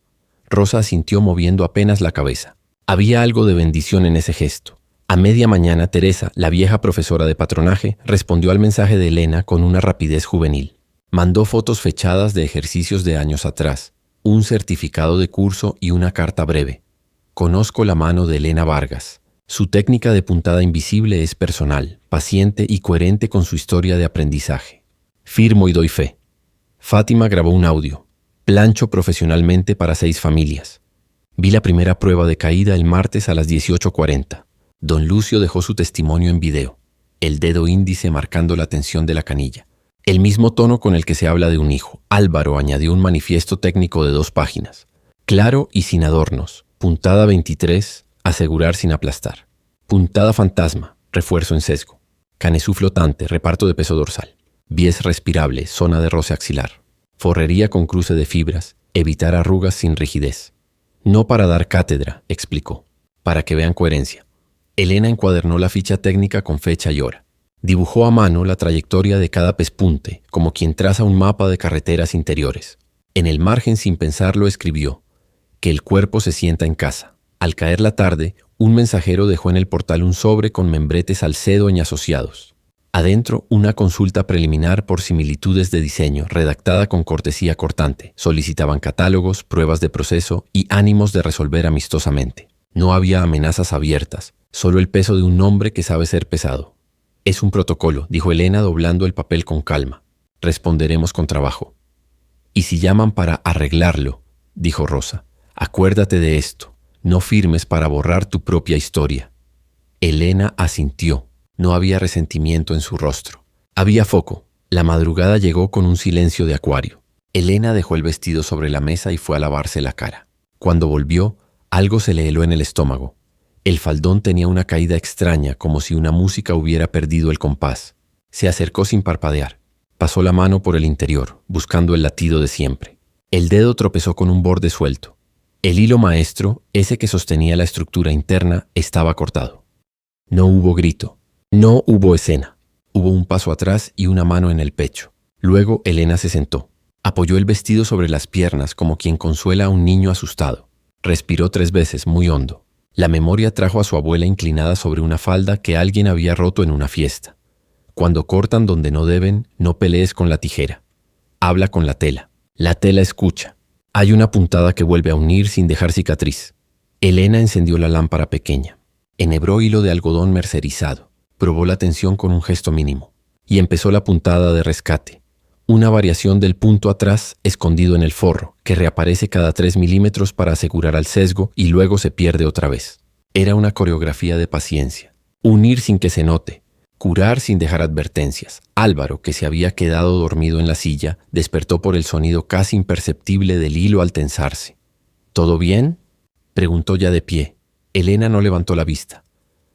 Rosa asintió moviendo apenas la cabeza. Había algo de bendición en ese gesto. A media mañana, Teresa, la vieja profesora de patronaje, respondió al mensaje de Elena con una rapidez juvenil. Mandó fotos fechadas de ejercicios de años atrás, un certificado de curso y una carta breve. Conozco la mano de Elena Vargas. Su técnica de puntada invisible es personal, paciente y coherente con su historia de aprendizaje. Firmo y doy fe. Fátima grabó un audio. Plancho profesionalmente para 6 familias. Vi la primera prueba de caída el martes a las 18:40. Don Lucio dejó su testimonio en video. El dedo índice marcando la tensión de la canilla. El mismo tono con el que se habla de un hijo. Álvaro añadió un manifiesto técnico de 2 páginas. Claro y sin adornos. Puntada 23, asegurar sin aplastar. Puntada fantasma, refuerzo en sesgo. Canesú flotante, reparto de peso dorsal. Bies respirable, zona de roce axilar. Forrería con cruce de fibras, evitar arrugas sin rigidez. No para dar cátedra, explicó, para que vean coherencia. Elena encuadernó la ficha técnica con fecha y hora. Dibujó a mano la trayectoria de cada pespunte, como quien traza un mapa de carreteras interiores. En el margen, sin pensarlo, escribió: que el cuerpo se sienta en casa. Al caer la tarde, un mensajero dejó en el portal un sobre con membretes Salcedo y asociados. Adentro, una consulta preliminar por similitudes de diseño, redactada con cortesía cortante. Solicitaban catálogos, pruebas de proceso y ánimos de resolver amistosamente. No había amenazas abiertas, solo el peso de un nombre que sabe ser pesado. Es un protocolo, dijo Elena doblando el papel con calma. Responderemos con trabajo. Y si llaman para arreglarlo, dijo Rosa, acuérdate de esto, no firmes para borrar tu propia historia. Elena asintió. No había resentimiento en su rostro. Había foco. La madrugada llegó con un silencio de acuario. Elena dejó el vestido sobre la mesa y fue a lavarse la cara. Cuando volvió, algo se le heló en el estómago. El faldón tenía una caída extraña, como si una música hubiera perdido el compás. Se acercó sin parpadear. Pasó la mano por el interior, buscando el latido de siempre. El dedo tropezó con un borde suelto. El hilo maestro, ese que sostenía la estructura interna, estaba cortado. No hubo grito. No hubo escena. Hubo un paso atrás y una mano en el pecho. Luego Elena se sentó. Apoyó el vestido sobre las piernas como quien consuela a un niño asustado. Respiró 3 veces, muy hondo. La memoria trajo a su abuela inclinada sobre una falda que alguien había roto en una fiesta. Cuando cortan donde no deben, no pelees con la tijera. Habla con la tela. La tela escucha. Hay una puntada que vuelve a unir sin dejar cicatriz. Elena encendió la lámpara pequeña. Enhebró hilo de algodón mercerizado. Probó la tensión con un gesto mínimo. Y empezó la puntada de rescate. Una variación del punto atrás escondido en el forro, que reaparece cada 3 milímetros para asegurar al sesgo y luego se pierde otra vez. Era una coreografía de paciencia. Unir sin que se note. Curar sin dejar advertencias. Álvaro, que se había quedado dormido en la silla, despertó por el sonido casi imperceptible del hilo al tensarse. ¿Todo bien?, preguntó ya de pie. Elena no levantó la vista.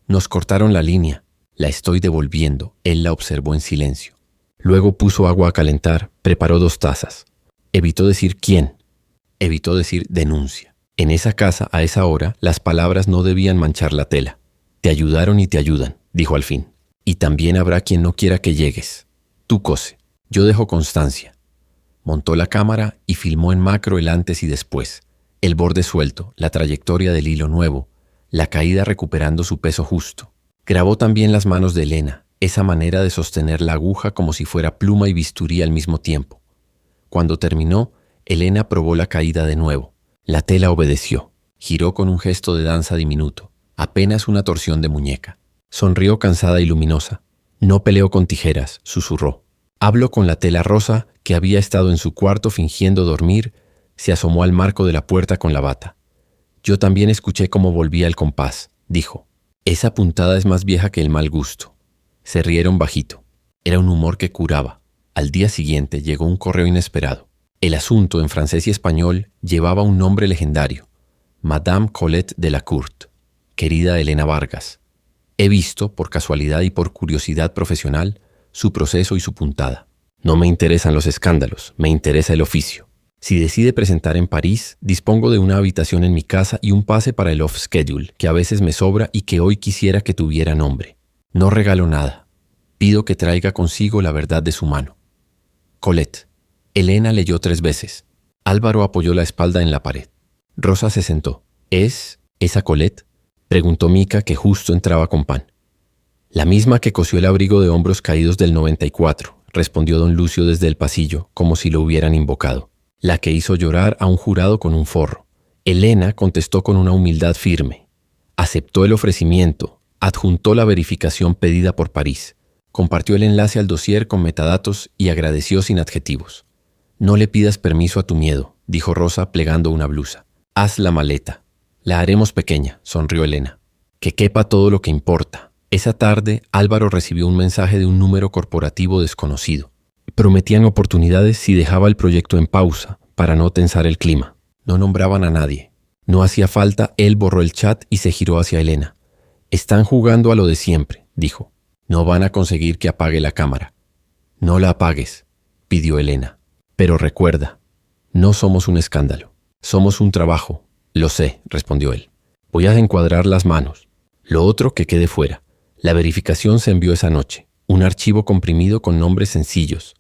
Nos cortaron la línea. La estoy devolviendo. Él la observó en silencio. Luego puso agua a calentar, preparó 2 tazas. Evitó decir quién. Evitó decir denuncia. En esa casa, a esa hora, las palabras no debían manchar la tela. Te ayudaron y te ayudan, dijo al fin. Y también habrá quien no quiera que llegues. Tú cose. Yo dejo constancia. Montó la cámara y filmó en macro el antes y después. El borde suelto, la trayectoria del hilo nuevo, la caída recuperando su peso justo. Grabó también las manos de Elena, esa manera de sostener la aguja como si fuera pluma y bisturí al mismo tiempo. Cuando terminó, Elena probó la caída de nuevo. La tela obedeció. Giró con un gesto de danza diminuto, apenas una torsión de muñeca. Sonrió cansada y luminosa. No peleó con tijeras, susurró. Habló con la tela rosa, que había estado en su cuarto fingiendo dormir, se asomó al marco de la puerta con la bata. Yo también escuché cómo volvía el compás, dijo. Esa puntada es más vieja que el mal gusto. Se rieron bajito. Era un humor que curaba. Al día siguiente llegó un correo inesperado. El asunto, en francés y español, llevaba un nombre legendario. Madame Colette de la Court. Querida Elena Vargas. He visto, por casualidad y por curiosidad profesional, su proceso y su puntada. No me interesan los escándalos, me interesa el oficio. Si decide presentar en París, dispongo de una habitación en mi casa y un pase para el off-schedule, que a veces me sobra y que hoy quisiera que tuviera nombre. No regalo nada. Pido que traiga consigo la verdad de su mano. Colette. Elena leyó 3 veces. Álvaro apoyó la espalda en la pared. Rosa se sentó. ¿Es esa Colette?, preguntó Mica, que justo entraba con pan. La misma que cosió el abrigo de hombros caídos del 94, respondió don Lucio desde el pasillo, como si lo hubieran invocado. La que hizo llorar a un jurado con un forro. Elena contestó con una humildad firme. Aceptó el ofrecimiento. Adjuntó la verificación pedida por París, compartió el enlace al dossier con metadatos y agradeció sin adjetivos. No le pidas permiso a tu miedo, dijo Rosa plegando una blusa. Haz la maleta. La haremos pequeña, sonrió Elena. Que quepa todo lo que importa. Esa tarde, Álvaro recibió un mensaje de un número corporativo desconocido. Prometían oportunidades si dejaba el proyecto en pausa, para no tensar el clima. No nombraban a nadie. No hacía falta, él borró el chat y se giró hacia Elena. Están jugando a lo de siempre, dijo. No van a conseguir que apague la cámara. No la apagues, pidió Elena. Pero recuerda, no somos un escándalo. Somos un trabajo. Lo sé, respondió él. Voy a encuadrar las manos. Lo otro que quede fuera. La verificación se envió esa noche. Un archivo comprimido con nombres sencillos.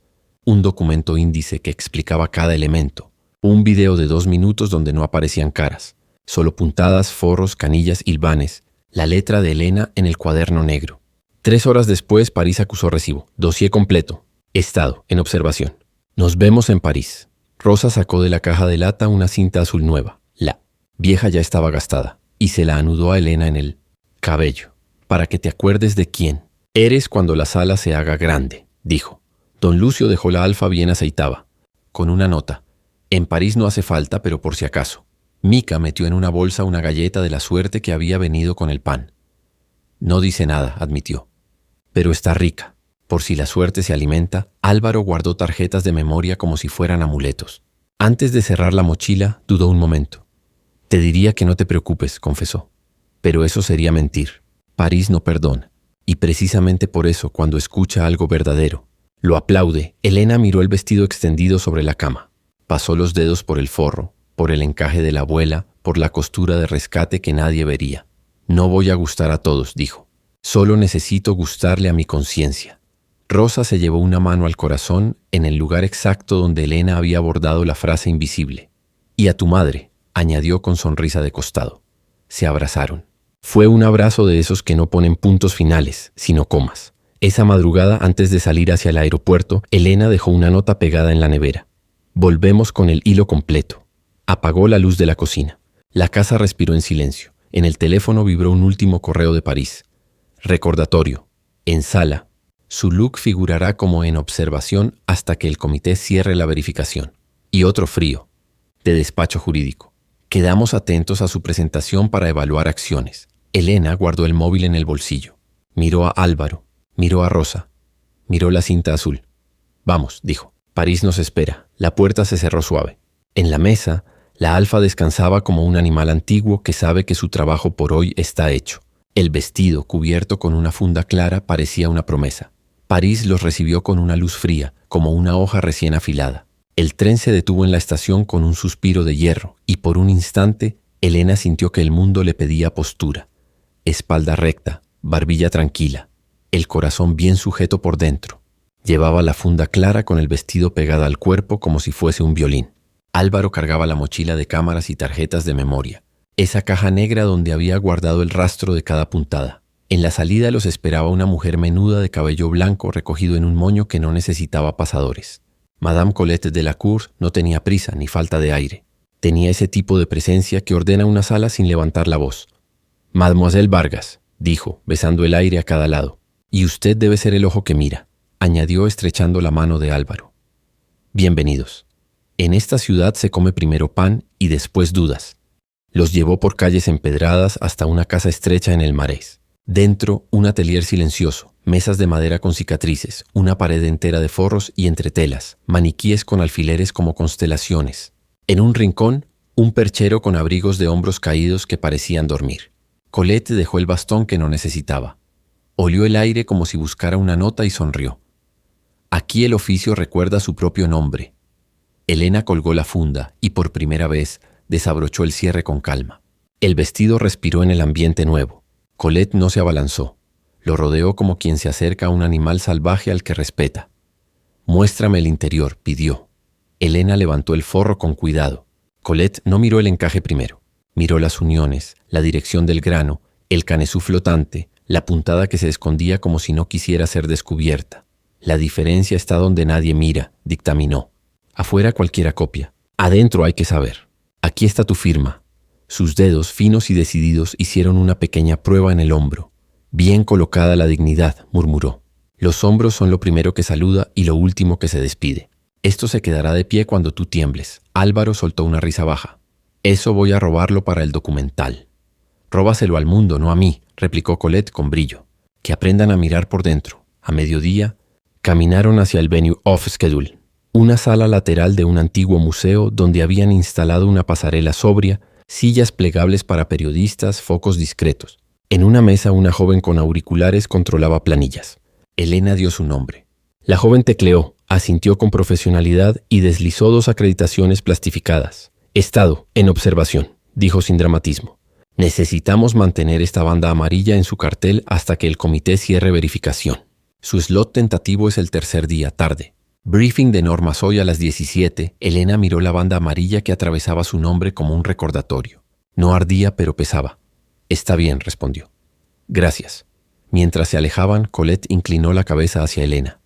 Un documento índice que explicaba cada elemento. Un video de 2 minutos donde no aparecían caras. Solo puntadas, forros, canillas, hilvanes. La letra de Elena en el cuaderno negro. 3 horas después, París acusó recibo. Dossier completo. Estado, en observación. Nos vemos en París. Rosa sacó de la caja de lata una cinta azul nueva. La vieja ya estaba gastada. Y se la anudó a Elena en el cabello. Para que te acuerdes de quién eres cuando la sala se haga grande, dijo. Don Lucio dejó la alfa bien aceitada. Con una nota. En París no hace falta, pero por si acaso. Mica metió en una bolsa una galleta de la suerte que había venido con el pan. No dice nada, admitió. Pero está rica. Por si la suerte se alimenta, Álvaro guardó tarjetas de memoria como si fueran amuletos. Antes de cerrar la mochila, dudó un momento. Te diría que no te preocupes, confesó. Pero eso sería mentir. París no perdona. Y precisamente por eso, cuando escucha algo verdadero, lo aplaude. Elena miró el vestido extendido sobre la cama. Pasó los dedos por el forro, por el encaje de la abuela, por la costura de rescate que nadie vería. No voy a gustar a todos, dijo. Solo necesito gustarle a mi conciencia. Rosa se llevó una mano al corazón en el lugar exacto donde Elena había bordado la frase invisible. Y a tu madre, añadió con sonrisa de costado. Se abrazaron. Fue un abrazo de esos que no ponen puntos finales, sino comas. Esa madrugada, antes de salir hacia el aeropuerto, Elena dejó una nota pegada en la nevera. Volvemos con el hilo completo. Apagó la luz de la cocina. La casa respiró en silencio. En el teléfono vibró un último correo de París. Recordatorio. En sala. Su look figurará como en observación hasta que el comité cierre la verificación. Y otro frío. De despacho jurídico. Quedamos atentos a su presentación para evaluar acciones. Elena guardó el móvil en el bolsillo. Miró a Álvaro. Miró a Rosa. Miró la cinta azul. Vamos, dijo. París nos espera. La puerta se cerró suave. En la mesa, la Alfa descansaba como un animal antiguo que sabe que su trabajo por hoy está hecho. El vestido, cubierto con una funda clara, parecía una promesa. París los recibió con una luz fría, como una hoja recién afilada. El tren se detuvo en la estación con un suspiro de hierro, y por un instante, Elena sintió que el mundo le pedía postura. Espalda recta, barbilla tranquila, el corazón bien sujeto por dentro. Llevaba la funda clara con el vestido pegada al cuerpo como si fuese un violín. Álvaro cargaba la mochila de cámaras y tarjetas de memoria, esa caja negra donde había guardado el rastro de cada puntada. En la salida los esperaba una mujer menuda de cabello blanco recogido en un moño que no necesitaba pasadores. Madame Colette Delacour no tenía prisa ni falta de aire. Tenía ese tipo de presencia que ordena una sala sin levantar la voz. «Mademoiselle Vargas», dijo, besando el aire a cada lado. «Y usted debe ser el ojo que mira», añadió estrechando la mano de Álvaro. «Bienvenidos. En esta ciudad se come primero pan y después dudas». Los llevó por calles empedradas hasta una casa estrecha en el Marés. Dentro, un atelier silencioso, mesas de madera con cicatrices, una pared entera de forros y entretelas, maniquíes con alfileres como constelaciones. En un rincón, un perchero con abrigos de hombros caídos que parecían dormir. Colette dejó el bastón que no necesitaba. Olió el aire como si buscara una nota y sonrió. Aquí el oficio recuerda su propio nombre. Elena colgó la funda y por primera vez desabrochó el cierre con calma. El vestido respiró en el ambiente nuevo. Colette no se abalanzó. Lo rodeó como quien se acerca a un animal salvaje al que respeta. «Muéstrame el interior», pidió. Elena levantó el forro con cuidado. Colette no miró el encaje primero. Miró las uniones, la dirección del grano, el canesú flotante, la puntada que se escondía como si no quisiera ser descubierta. «La diferencia está donde nadie mira», dictaminó. «Afuera cualquiera copia. Adentro hay que saber. Aquí está tu firma». Sus dedos, finos y decididos, hicieron una pequeña prueba en el hombro. «Bien colocada la dignidad», murmuró. «Los hombros son lo primero que saluda y lo último que se despide. Esto se quedará de pie cuando tú tiembles». Álvaro soltó una risa baja. «Eso voy a robarlo para el documental». «Róbaselo al mundo, no a mí», replicó Colette con brillo. «Que aprendan a mirar por dentro». A mediodía, caminaron hacia el venue off schedule, una sala lateral de un antiguo museo donde habían instalado una pasarela sobria, sillas plegables para periodistas, focos discretos. En una mesa una joven con auriculares controlaba planillas. Elena dio su nombre. La joven tecleó, asintió con profesionalidad y deslizó 2 acreditaciones plastificadas. «Estado, en observación», dijo sin dramatismo. «Necesitamos mantener esta banda amarilla en su cartel hasta que el comité cierre verificación. Su slot tentativo es el tercer día, tarde. Briefing de normas hoy a las 17. Elena miró la banda amarilla que atravesaba su nombre como un recordatorio. No ardía, pero pesaba. «Está bien», respondió. «Gracias». Mientras se alejaban, Colette inclinó la cabeza hacia Elena.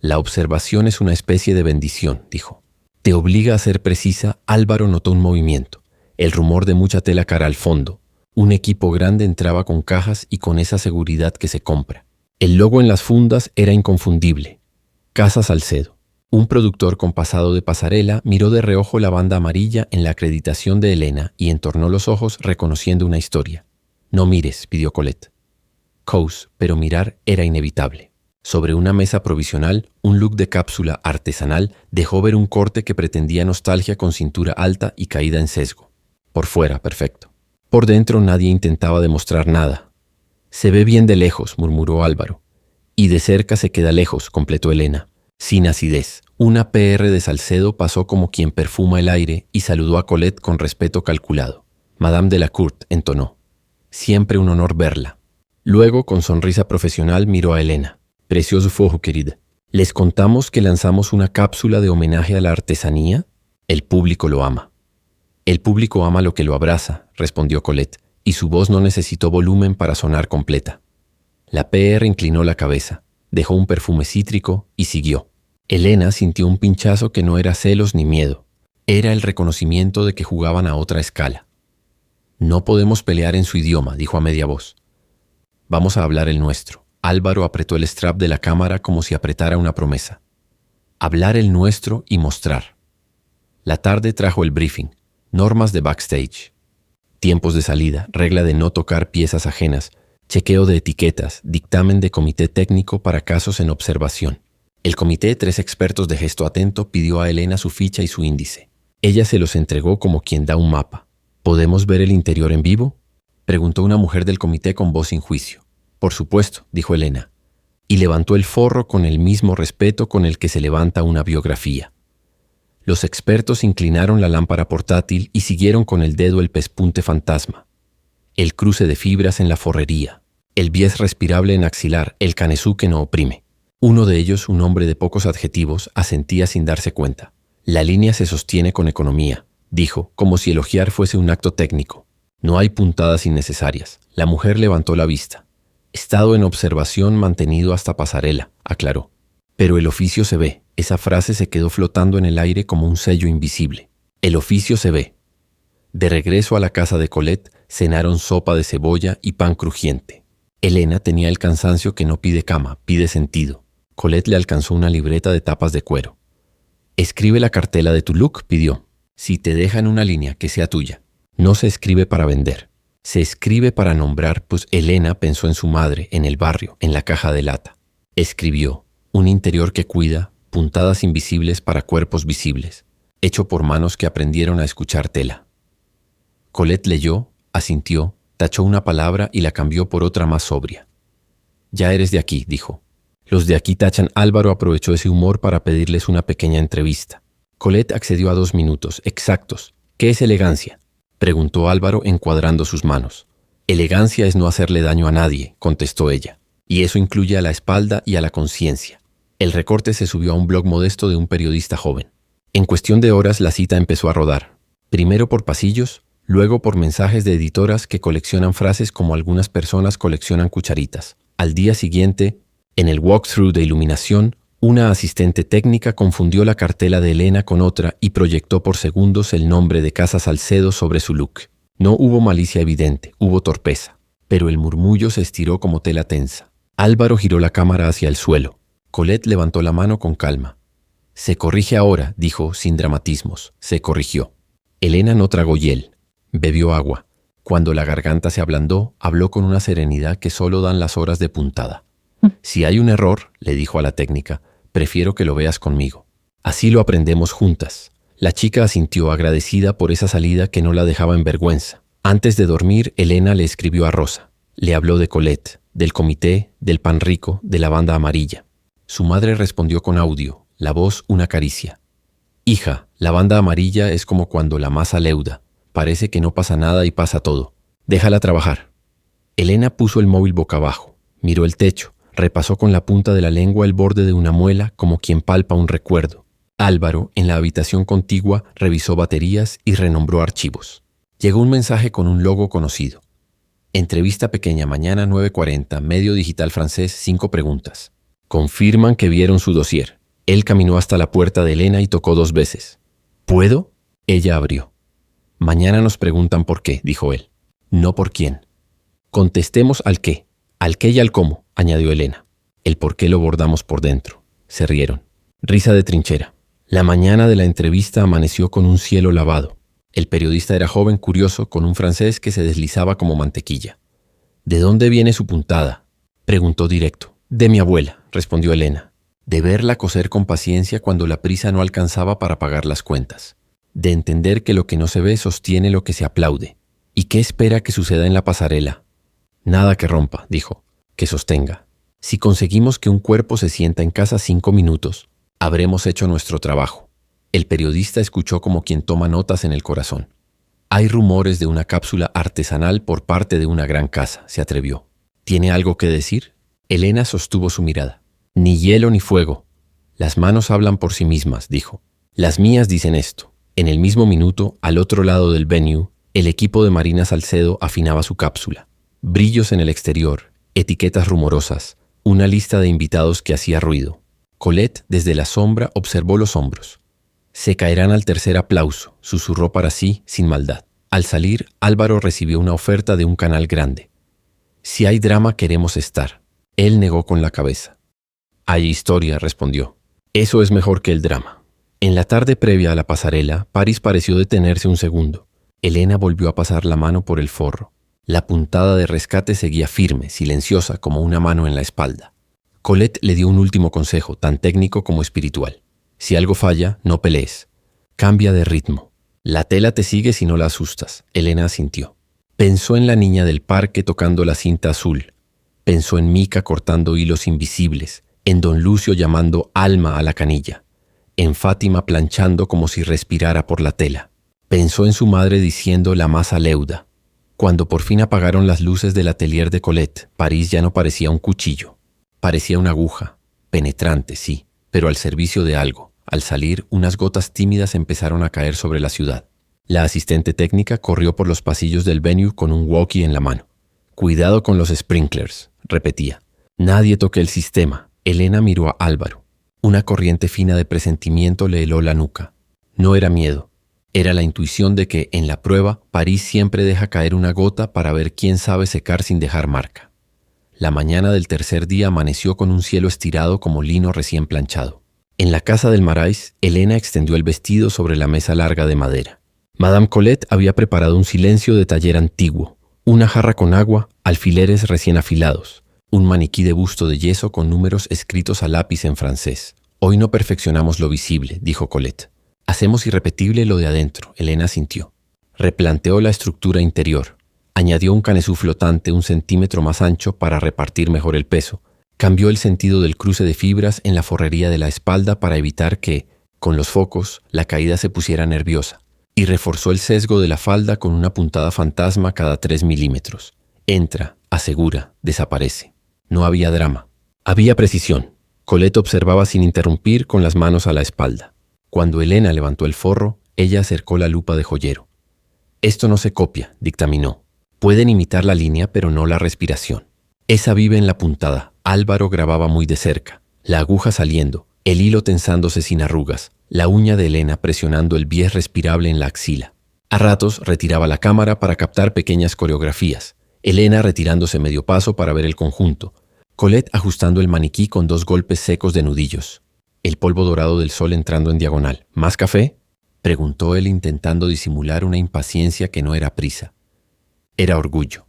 «La observación es una especie de bendición», dijo. «Te obliga a ser precisa». Álvaro notó un movimiento, el rumor de mucha tela cara al fondo. Un equipo grande entraba con cajas y con esa seguridad que se compra. El logo en las fundas era inconfundible. Casa Salcedo. Un productor con pasado de pasarela miró de reojo la banda amarilla en la acreditación de Elena y entornó los ojos reconociendo una historia. «No mires», pidió Colette. Cous, pero mirar era inevitable. Sobre una mesa provisional, un look de cápsula artesanal dejó ver un corte que pretendía nostalgia con cintura alta y caída en sesgo. Por fuera, perfecto. Por dentro nadie intentaba demostrar nada. Se ve bien de lejos, murmuró Álvaro. Y de cerca se queda lejos, completó Elena. Sin acidez, una PR de Salcedo pasó como quien perfuma el aire y saludó a Colette con respeto calculado. Madame de la Court, entonó. Siempre un honor verla. Luego, con sonrisa profesional, miró a Elena. Precioso fojo, querida. ¿Les contamos que lanzamos una cápsula de homenaje a la artesanía? El público lo ama. El público ama lo que lo abraza, respondió Colette, y su voz no necesitó volumen para sonar completa. La PR inclinó la cabeza, dejó un perfume cítrico y siguió. Elena sintió un pinchazo que no era celos ni miedo. Era el reconocimiento de que jugaban a otra escala. No podemos pelear en su idioma, dijo a media voz. Vamos a hablar el nuestro. Álvaro apretó el strap de la cámara como si apretara una promesa. Hablar el nuestro y mostrar. La tarde trajo el briefing, normas de backstage, tiempos de salida, regla de no tocar piezas ajenas, chequeo de etiquetas, dictamen de comité técnico para casos en observación. El comité, 3 expertos de gesto atento, pidió a Elena su ficha y su índice. Ella se los entregó como quien da un mapa. ¿Podemos ver el interior en vivo?, preguntó una mujer del comité con voz sin juicio. Por supuesto, dijo Elena, y levantó el forro con el mismo respeto con el que se levanta una biografía. Los expertos inclinaron la lámpara portátil y siguieron con el dedo el pespunte fantasma, el cruce de fibras en la forrería, el bies respirable en axilar, el canesú que no oprime. Uno de ellos, un hombre de pocos adjetivos, asentía sin darse cuenta. La línea se sostiene con economía, dijo, como si elogiar fuese un acto técnico. No hay puntadas innecesarias. La mujer levantó la vista. Estado en observación mantenido hasta pasarela, aclaró. Pero el oficio se ve. Esa frase se quedó flotando en el aire como un sello invisible. El oficio se ve. De regreso a la casa de Colette, cenaron sopa de cebolla y pan crujiente. Elena tenía el cansancio que no pide cama, pide sentido. Colette le alcanzó una libreta de tapas de cuero. Escribe la cartela de tu look, pidió. Si te dejan una línea, que sea tuya. No se escribe para vender. Se escribe para nombrar, pues Elena pensó en su madre, en el barrio, en la caja de lata. Escribió, un interior que cuida, puntadas invisibles para cuerpos visibles, hecho por manos que aprendieron a escuchar tela. Colette leyó, asintió, tachó una palabra y la cambió por otra más sobria. Ya eres de aquí, dijo. Los de aquí tachan. Álvaro aprovechó ese humor para pedirles una pequeña entrevista. Colette accedió a 2 minutos, exactos. ¿Qué es elegancia?, preguntó Álvaro encuadrando sus manos. Elegancia es no hacerle daño a nadie, contestó ella. Y eso incluye a la espalda y a la conciencia. El recorte se subió a un blog modesto de un periodista joven. En cuestión de horas la cita empezó a rodar. Primero por pasillos, luego por mensajes de editoras que coleccionan frases como algunas personas coleccionan cucharitas. Al día siguiente, en el walkthrough de iluminación, una asistente técnica confundió la cartela de Elena con otra y proyectó por segundos el nombre de Casa Salcedo sobre su look. No hubo malicia evidente, hubo torpeza, pero el murmullo se estiró como tela tensa. Álvaro giró la cámara hacia el suelo. Colette levantó la mano con calma. Se corrige ahora, dijo sin dramatismos. Se corrigió. Elena no tragó hiel. Bebió agua. Cuando la garganta se ablandó, habló con una serenidad que solo dan las horas de puntada. Si hay un error, le dijo a la técnica, prefiero que lo veas conmigo. Así lo aprendemos juntas. La chica asintió agradecida por esa salida que no la dejaba en vergüenza. Antes de dormir, Elena le escribió a Rosa. Le habló de Colette, del comité, del pan rico, de la banda amarilla. Su madre respondió con audio, la voz una caricia. Hija, la banda amarilla es como cuando la masa leuda. Parece que no pasa nada y pasa todo. Déjala trabajar. Elena puso el móvil boca abajo, miró el techo. Repasó con la punta de la lengua el borde de una muela como quien palpa un recuerdo. Álvaro, en la habitación contigua, revisó baterías y renombró archivos. Llegó un mensaje con un logo conocido. Entrevista pequeña mañana 9:40, medio digital francés, 5 preguntas. Confirman que vieron su dossier. Él caminó hasta la puerta de Elena y tocó 2 veces. ¿Puedo? Ella abrió. Mañana nos preguntan por qué, dijo él. No por quién. Contestemos al qué. Al qué y al cómo, añadió Elena. El por qué lo bordamos por dentro. Se rieron. Risa de trinchera. La mañana de la entrevista amaneció con un cielo lavado. El periodista era joven, curioso, con un francés que se deslizaba como mantequilla. ¿De dónde viene su puntada?, preguntó directo. De mi abuela, respondió Elena, de verla coser con paciencia cuando la prisa no alcanzaba para pagar las cuentas, de entender que lo que no se ve sostiene lo que se aplaude. ¿Y qué espera que suceda en la pasarela? Nada que rompa, dijo, que sostenga. Si conseguimos que un cuerpo se sienta en casa 5 minutos, habremos hecho nuestro trabajo. El periodista escuchó como quien toma notas en el corazón. Hay rumores de una cápsula artesanal por parte de una gran casa, se atrevió. ¿Tiene algo que decir? Elena sostuvo su mirada. Ni hielo ni fuego. Las manos hablan por sí mismas, dijo. Las mías dicen esto. En el mismo minuto, al otro lado del venue, el equipo de Marina Salcedo afinaba su cápsula. Brillos en el exterior, etiquetas rumorosas, una lista de invitados que hacía ruido. Colette, desde la sombra, observó los hombros. Se caerán al tercer aplauso, susurró para sí, sin maldad. Al salir, Álvaro recibió una oferta de un canal grande. Si hay drama, queremos estar. Él negó con la cabeza. Hay historia, respondió. Eso es mejor que el drama. En la tarde previa a la pasarela, París pareció detenerse un segundo. Elena volvió a pasar la mano por el forro. La puntada de rescate seguía firme, silenciosa como una mano en la espalda. Colette le dio un último consejo, tan técnico como espiritual. Si algo falla, no pelees. Cambia de ritmo. La tela te sigue si no la asustas. Elena asintió. Pensó en la niña del parque tocando la cinta azul. Pensó en Mica cortando hilos invisibles, en don Lucio llamando Alma a la canilla, en Fátima planchando como si respirara por la tela. Pensó en su madre diciendo la masa leuda. Cuando por fin apagaron las luces del atelier de Colette, París ya no parecía un cuchillo. Parecía una aguja, penetrante, sí, pero al servicio de algo. Al salir, unas gotas tímidas empezaron a caer sobre la ciudad. La asistente técnica corrió por los pasillos del venue con un walkie en la mano. Cuidado con los sprinklers, repetía. Nadie toque el sistema. Elena miró a Álvaro. Una corriente fina de presentimiento le heló la nuca. No era miedo. Era la intuición de que, en la prueba, París siempre deja caer una gota para ver quién sabe secar sin dejar marca. La mañana del tercer día amaneció con un cielo estirado como lino recién planchado. En la casa del Marais, Elena extendió el vestido sobre la mesa larga de madera. Madame Colette había preparado un silencio de taller antiguo, una jarra con agua, alfileres recién afilados, un maniquí de busto de yeso con números escritos a lápiz en francés. Hoy no perfeccionamos lo visible, dijo Colette. Hacemos irrepetible lo de adentro, Elena sintió. Replanteó la estructura interior. Añadió un canesú flotante 1 centímetro más ancho para repartir mejor el peso. Cambió el sentido del cruce de fibras en la forrería de la espalda para evitar que, con los focos, la caída se pusiera nerviosa. Y reforzó el sesgo de la falda con una puntada fantasma cada 3 milímetros. Entra, asegura, desaparece. No había drama. Había precisión. Colette observaba sin interrumpir con las manos a la espalda. Cuando Elena levantó el forro, ella acercó la lupa de joyero. Esto no se copia, dictaminó. Pueden imitar la línea, pero no la respiración. Esa vive en la puntada. Álvaro grababa muy de cerca. La aguja saliendo, el hilo tensándose sin arrugas, la uña de Elena presionando el bies respirable en la axila. A ratos retiraba la cámara para captar pequeñas coreografías. Elena retirándose medio paso para ver el conjunto. Colette ajustando el maniquí con 2 golpes secos de nudillos. El polvo dorado del sol entrando en diagonal. ¿Más café?, preguntó él intentando disimular una impaciencia que no era prisa. Era orgullo.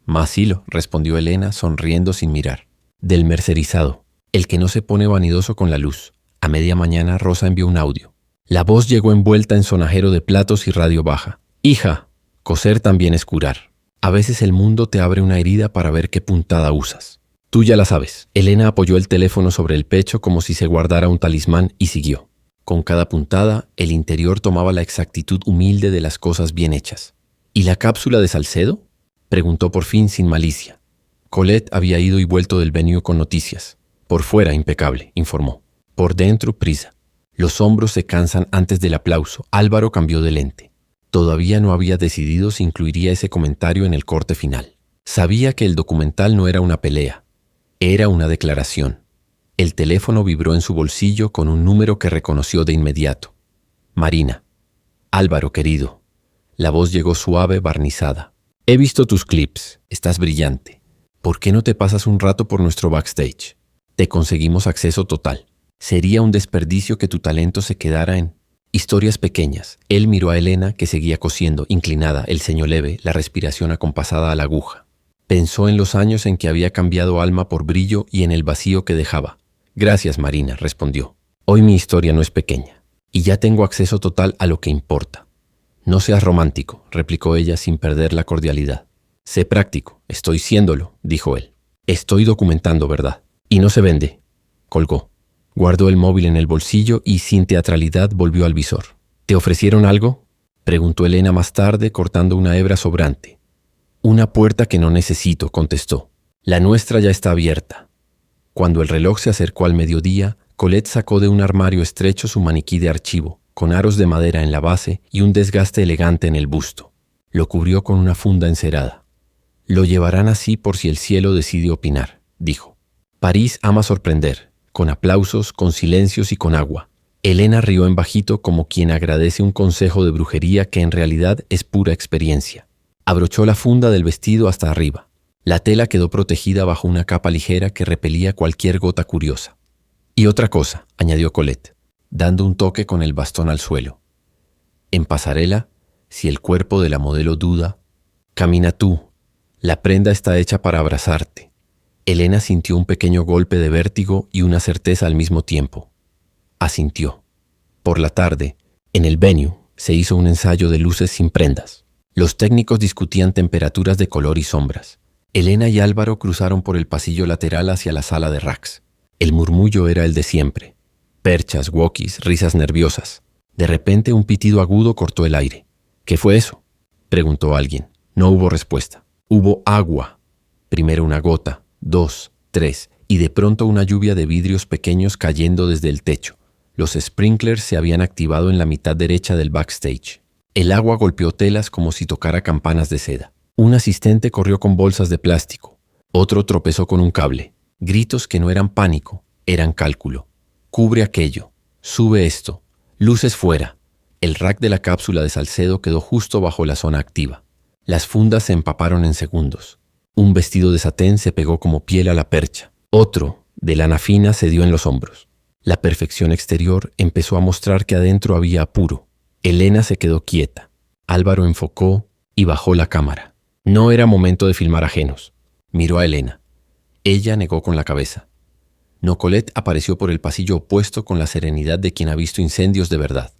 Más hilo, respondió Elena, sonriendo sin mirar. Del mercerizado, el que no se pone vanidoso con la luz. A media mañana Rosa envió un audio. La voz llegó envuelta en sonajero de platos y radio baja. Hija, coser también es curar. A veces el mundo te abre una herida para ver qué puntada usas. Tú ya la sabes. Elena apoyó el teléfono sobre el pecho como si se guardara un talismán y siguió. Con cada puntada, el interior tomaba la exactitud humilde de las cosas bien hechas. ¿Y la cápsula de Salcedo?, preguntó por fin sin malicia. Colette había ido y vuelto del venue con noticias. Por fuera, impecable, informó. Por dentro, prisa. Los hombros se cansan antes del aplauso. Álvaro cambió de lente. Todavía no había decidido si incluiría ese comentario en el corte final. Sabía que el documental no era una pelea. Era una declaración. El teléfono vibró en su bolsillo con un número que reconoció de inmediato. Marina. Álvaro, querido. La voz llegó suave, barnizada. He visto tus clips. Estás brillante. ¿Por qué no te pasas un rato por nuestro backstage? Te conseguimos acceso total. Sería un desperdicio que tu talento se quedara en historias pequeñas. Él miró a Elena, que seguía cosiendo, inclinada, el ceño leve, la respiración acompasada a la aguja. Pensó en los años en que había cambiado alma por brillo y en el vacío que dejaba. Gracias, Marina, respondió. Hoy mi historia no es pequeña, y ya tengo acceso total a lo que importa. No seas romántico, replicó ella sin perder la cordialidad. Sé práctico, estoy siéndolo, dijo él. Estoy documentando, ¿verdad? Y no se vende. Colgó. Guardó el móvil en el bolsillo y sin teatralidad volvió al visor. ¿Te ofrecieron algo?, preguntó Elena más tarde, cortando una hebra sobrante. Una puerta que no necesito, contestó. La nuestra ya está abierta. Cuando el reloj se acercó al mediodía, Colette sacó de un armario estrecho su maniquí de archivo, con aros de madera en la base y un desgaste elegante en el busto. Lo cubrió con una funda encerada. Lo llevarán así por si el cielo decide opinar, dijo. París ama sorprender, con aplausos, con silencios y con agua. Elena rió en bajito como quien agradece un consejo de brujería que en realidad es pura experiencia. Abrochó la funda del vestido hasta arriba. La tela quedó protegida bajo una capa ligera que repelía cualquier gota curiosa. Y otra cosa, añadió Colette, dando un toque con el bastón al suelo. En pasarela, si el cuerpo de la modelo duda, camina tú. La prenda está hecha para abrazarte. Elena sintió un pequeño golpe de vértigo y una certeza al mismo tiempo. Asintió. Por la tarde, en el venue, se hizo un ensayo de luces sin prendas. Los técnicos discutían temperaturas de color y sombras. Elena y Álvaro cruzaron por el pasillo lateral hacia la sala de racks. El murmullo era el de siempre. Perchas, walkies, risas nerviosas. De repente un pitido agudo cortó el aire. ¿Qué fue eso?, preguntó alguien. No hubo respuesta. Hubo agua. Primero una gota, 2, 3, y de pronto una lluvia de vidrios pequeños cayendo desde el techo. Los sprinklers se habían activado en la mitad derecha del backstage. El agua golpeó telas como si tocara campanas de seda. Un asistente corrió con bolsas de plástico. Otro tropezó con un cable. Gritos que no eran pánico, eran cálculo. Cubre aquello. Sube esto. Luces fuera. El rack de la cápsula de Salcedo quedó justo bajo la zona activa. Las fundas se empaparon en segundos. Un vestido de satén se pegó como piel a la percha. Otro, de lana fina, se dio en los hombros. La perfección exterior empezó a mostrar que adentro había apuro. Elena se quedó quieta. Álvaro enfocó y bajó la cámara. No era momento de filmar ajenos. Miró a Elena. Ella negó con la cabeza. Colette apareció por el pasillo opuesto con la serenidad de quien ha visto incendios de verdad.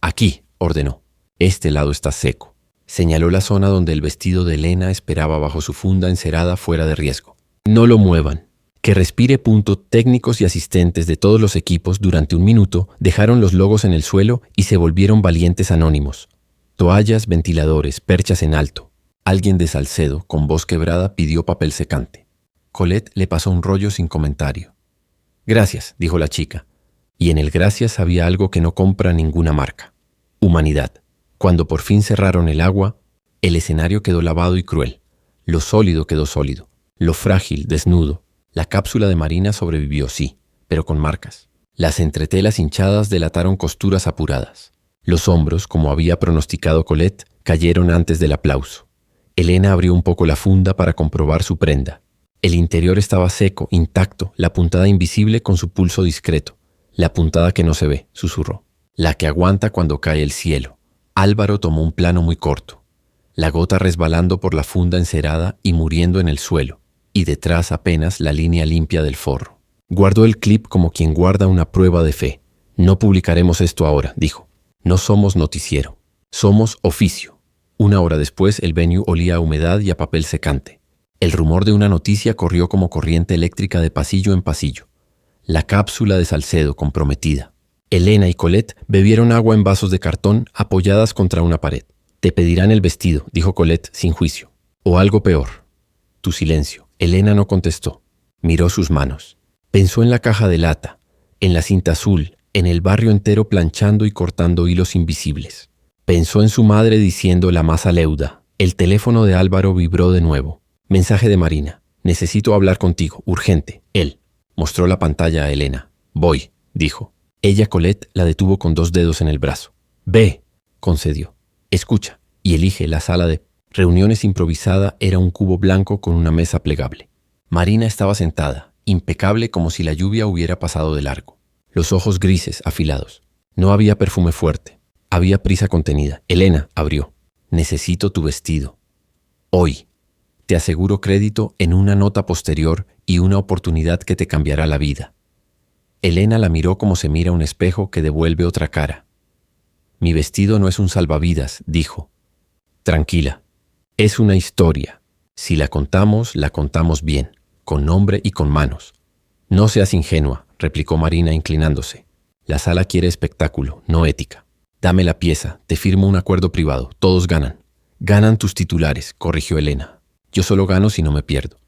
Aquí, ordenó. Este lado está seco. Señaló la zona donde el vestido de Elena esperaba bajo su funda encerada fuera de riesgo. No lo muevan. Que respire. Técnicos y asistentes de todos los equipos durante un minuto dejaron los logos en el suelo y se volvieron valientes anónimos. Toallas, ventiladores, perchas en alto. Alguien de Salcedo, con voz quebrada, pidió papel secante. Colette le pasó un rollo sin comentario. Gracias, dijo la chica. Y en el gracias había algo que no compra ninguna marca. Humanidad. Cuando por fin cerraron el agua, el escenario quedó lavado y cruel. Lo sólido quedó sólido. Lo frágil, desnudo. La cápsula de Marina sobrevivió, sí, pero con marcas. Las entretelas hinchadas delataron costuras apuradas. Los hombros, como había pronosticado Colette, cayeron antes del aplauso. Elena abrió un poco la funda para comprobar su prenda. El interior estaba seco, intacto, la puntada invisible con su pulso discreto. La puntada que no se ve, susurró. La que aguanta cuando cae el cielo. Álvaro tomó un plano muy corto. La gota resbalando por la funda encerada y muriendo en el suelo. Y detrás apenas la línea limpia del forro. Guardó el clip como quien guarda una prueba de fe. No publicaremos esto ahora, dijo. No somos noticiero. Somos oficio. Una hora después el venue olía a humedad y a papel secante. El rumor de una noticia corrió como corriente eléctrica de pasillo en pasillo. La cápsula de Salcedo comprometida. Elena y Colette bebieron agua en vasos de cartón apoyadas contra una pared. Te pedirán el vestido, dijo Colette sin juicio. O algo peor. Tu silencio. Elena no contestó. Miró sus manos. Pensó en la caja de lata, en la cinta azul, en el barrio entero planchando y cortando hilos invisibles. Pensó en su madre diciendo la masa leuda. El teléfono de Álvaro vibró de nuevo. Mensaje de Marina. Necesito hablar contigo, urgente. Él. Mostró la pantalla a Elena. Voy, dijo. Ella, Colette, la detuvo con 2 dedos en el brazo. Ve, concedió. Escucha y elige la sala de reuniones improvisada. Era un cubo blanco con una mesa plegable. Marina estaba sentada, impecable como si la lluvia hubiera pasado de largo. Los ojos grises, afilados. No había perfume fuerte. Había prisa contenida. Elena abrió. Necesito tu vestido. Hoy. Te aseguro crédito en una nota posterior y una oportunidad que te cambiará la vida. Elena la miró como se mira un espejo que devuelve otra cara. Mi vestido no es un salvavidas, dijo. Tranquila, es una historia. Si la contamos bien, con nombre y con manos. No seas ingenua, replicó Marina inclinándose. La sala quiere espectáculo, no ética. Dame la pieza, te firmo un acuerdo privado, todos ganan. Ganan tus titulares, corrigió Elena. Yo solo gano si no me pierdo.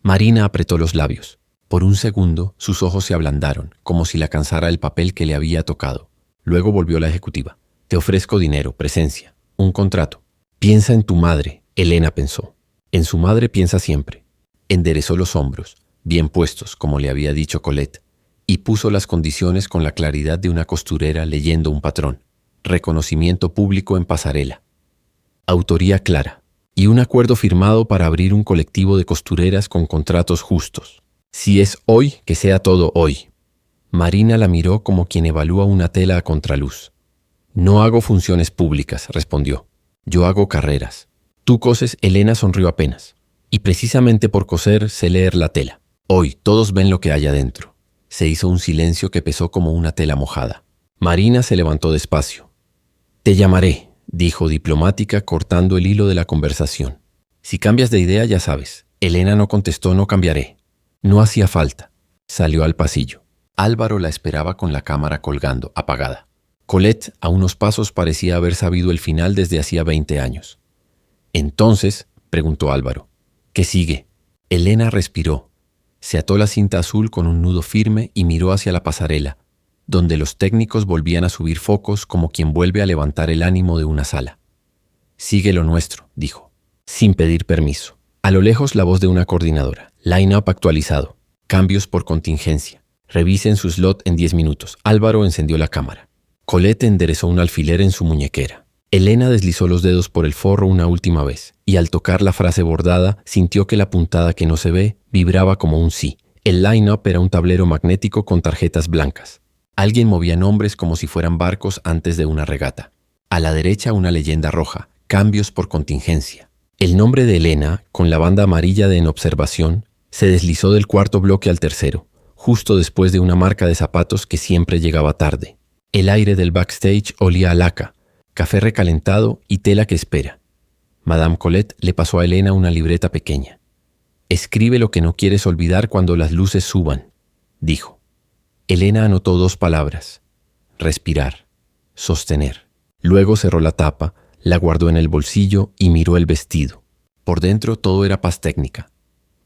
Marina apretó los labios. Por un segundo, sus ojos se ablandaron, como si la cansara el papel que le había tocado. Luego volvió a la ejecutiva. Te ofrezco dinero, presencia, un contrato. Piensa en tu madre, Elena pensó. En su madre piensa siempre. Enderezó los hombros, bien puestos, como le había dicho Colette, y puso las condiciones con la claridad de una costurera leyendo un patrón. Reconocimiento público en pasarela. Autoría clara. Y un acuerdo firmado para abrir un colectivo de costureras con contratos justos. Si es hoy, que sea todo hoy. Marina la miró como quien evalúa una tela a contraluz. No hago funciones públicas, respondió. Yo hago carreras. Tú coses, Elena sonrió apenas. Y precisamente por coser sé leer la tela. Hoy todos ven lo que hay adentro. Se hizo un silencio que pesó como una tela mojada. Marina se levantó despacio. Te llamaré, dijo diplomática cortando el hilo de la conversación. Si cambias de idea ya sabes. Elena no contestó, no cambiaré. No hacía falta. Salió al pasillo. Álvaro la esperaba con la cámara colgando, apagada. Colette, a unos pasos, parecía haber sabido el final desde hacía 20 años. Entonces, preguntó Álvaro, ¿qué sigue? Elena respiró. Se ató la cinta azul con un nudo firme y miró hacia la pasarela, donde los técnicos volvían a subir focos como quien vuelve a levantar el ánimo de una sala. Sigue lo nuestro, dijo, sin pedir permiso. A lo lejos la voz de una coordinadora. Line-up actualizado. Cambios por contingencia. Revisen su slot en 10 minutos. Álvaro encendió la cámara. Colette enderezó un alfiler en su muñequera. Elena deslizó los dedos por el forro una última vez, y al tocar la frase bordada, sintió que la puntada que no se ve vibraba como un sí. El line-up era un tablero magnético con tarjetas blancas. Alguien movía nombres como si fueran barcos antes de una regata. A la derecha una leyenda roja, cambios por contingencia. El nombre de Elena, con la banda amarilla de en observación, se deslizó del cuarto bloque al tercero, justo después de una marca de zapatos que siempre llegaba tarde. El aire del backstage olía a laca, café recalentado y tela que espera. Madame Colette le pasó a Elena una libreta pequeña. Escribe lo que no quieres olvidar cuando las luces suban, dijo. Elena anotó 2 palabras. Respirar. Sostener. Luego cerró la tapa, la guardó en el bolsillo y miró el vestido. Por dentro todo era paz técnica.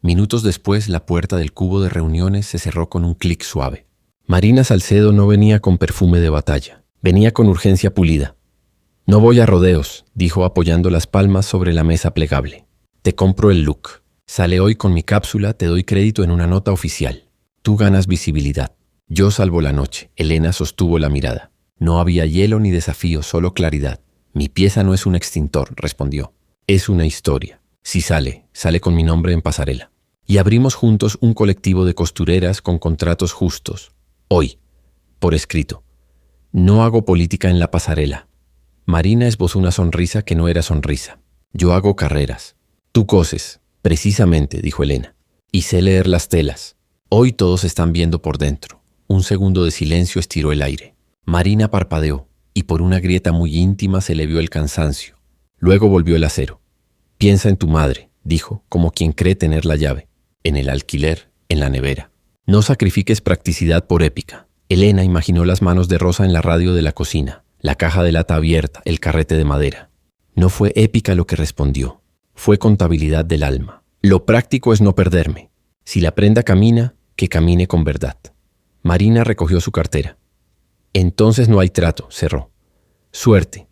Minutos después la puerta del cubo de reuniones se cerró con un clic suave. Marina Salcedo no venía con perfume de batalla, venía con urgencia pulida. No voy a rodeos, dijo apoyando las palmas sobre la mesa plegable. Te compro el look. Sale hoy con mi cápsula, te doy crédito en una nota oficial. Tú ganas visibilidad. Yo salvo la noche. Elena sostuvo la mirada. No había hielo ni desafío, solo claridad. Mi pieza no es un extintor, respondió. Es una historia. Si sale, sale con mi nombre en pasarela. Y abrimos juntos un colectivo de costureras con contratos justos. Hoy, por escrito. No hago política en la pasarela. Marina esbozó una sonrisa que no era sonrisa. Yo hago carreras. Tú coses, precisamente, dijo Elena. Y sé leer las telas. Hoy todos están viendo por dentro. Un segundo de silencio estiró el aire. Marina parpadeó, y por una grieta muy íntima se le vio el cansancio. Luego volvió el acero. Piensa en tu madre, dijo, como quien cree tener la llave. En el alquiler, en la nevera. No sacrifiques practicidad por épica. Elena imaginó las manos de Rosa en la radio de la cocina, la caja de lata abierta, el carrete de madera. No fue épica lo que respondió. Fue contabilidad del alma. Lo práctico es no perderme. Si la prenda camina, que camine con verdad. Marina recogió su cartera. Entonces no hay trato, cerró. Suerte.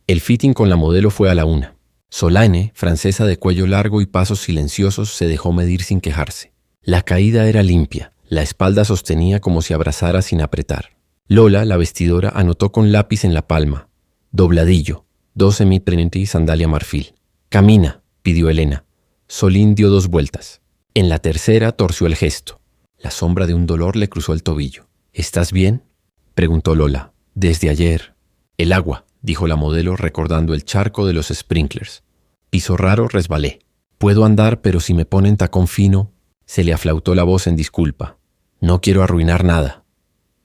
El fitting con la modelo fue a la 1. Solane, francesa de cuello largo y pasos silenciosos, se dejó medir sin quejarse. La caída era limpia, la espalda sostenía como si abrazara sin apretar. Lola, la vestidora, anotó con lápiz en la palma. Dobladillo, 2 semi-trinity sandalia marfil. Camina, pidió Elena. Solín dio 2 vueltas. En la tercera torció el gesto. La sombra de un dolor le cruzó el tobillo. ¿Estás bien?, preguntó Lola. Desde ayer. El agua, dijo la modelo recordando el charco de los sprinklers. Piso raro, resbalé. Puedo andar, pero si me ponen tacón fino... Se le aflautó la voz en disculpa. No quiero arruinar nada.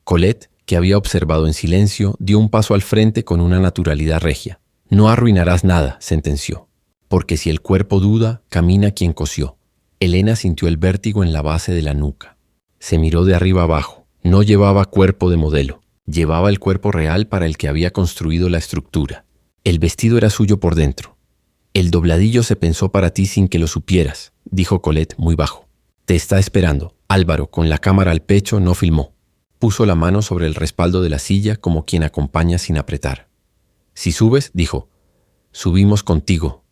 Colette, que había observado en silencio, dio un paso al frente con una naturalidad regia. No arruinarás nada, sentenció. Porque si el cuerpo duda, camina quien cosió. Elena sintió el vértigo en la base de la nuca. Se miró de arriba abajo. No llevaba cuerpo de modelo. Llevaba el cuerpo real para el que había construido la estructura. El vestido era suyo por dentro. El dobladillo se pensó para ti sin que lo supieras, dijo Colette muy bajo. Te está esperando. Álvaro, con la cámara al pecho, no filmó. Puso la mano sobre el respaldo de la silla como quien acompaña sin apretar. Si subes, dijo. Subimos contigo.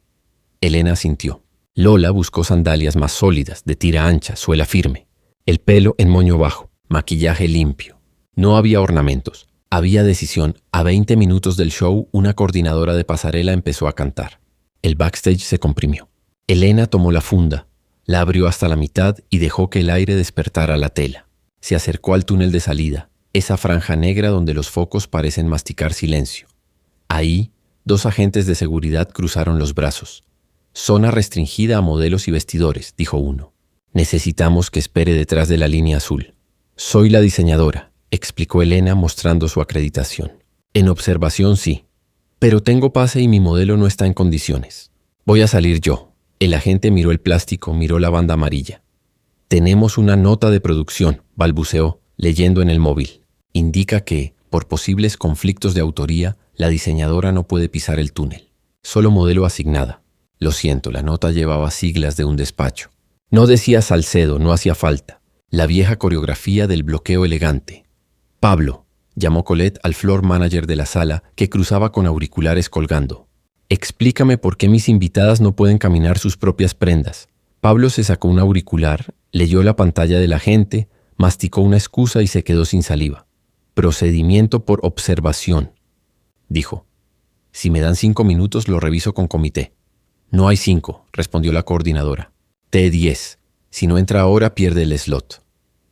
Elena asintió. Lola buscó sandalias más sólidas, de tira ancha, suela firme. El pelo en moño bajo, maquillaje limpio. No había ornamentos. Había decisión. A 20 minutos del show, una coordinadora de pasarela empezó a cantar. El backstage se comprimió. Elena tomó la funda, la abrió hasta la mitad y dejó que el aire despertara la tela. Se acercó al túnel de salida, esa franja negra donde los focos parecen masticar silencio. Ahí, 2 agentes de seguridad cruzaron los brazos. Zona restringida a modelos y vestidores, dijo uno. Necesitamos que espere detrás de la línea azul. Soy la diseñadora, explicó Elena mostrando su acreditación. En observación sí, pero tengo pase y mi modelo no está en condiciones. Voy a salir yo. El agente miró el plástico, miró la banda amarilla. Tenemos una nota de producción, balbuceó, leyendo en el móvil. Indica que, por posibles conflictos de autoría, la diseñadora no puede pisar el túnel. Solo modelo asignada. Lo siento, la nota llevaba siglas de un despacho. No decía Salcedo, no hacía falta. La vieja coreografía del bloqueo elegante. Pablo, llamó Colette al floor manager de la sala, que cruzaba con auriculares colgando. Explícame por qué mis invitadas no pueden caminar sus propias prendas. Pablo se sacó un auricular, leyó la pantalla del agente, masticó una excusa y se quedó sin saliva. Procedimiento por observación, dijo. Si me dan 5 minutos lo reviso con comité. No hay 5, respondió la coordinadora. T10. Si no entra ahora pierde el slot.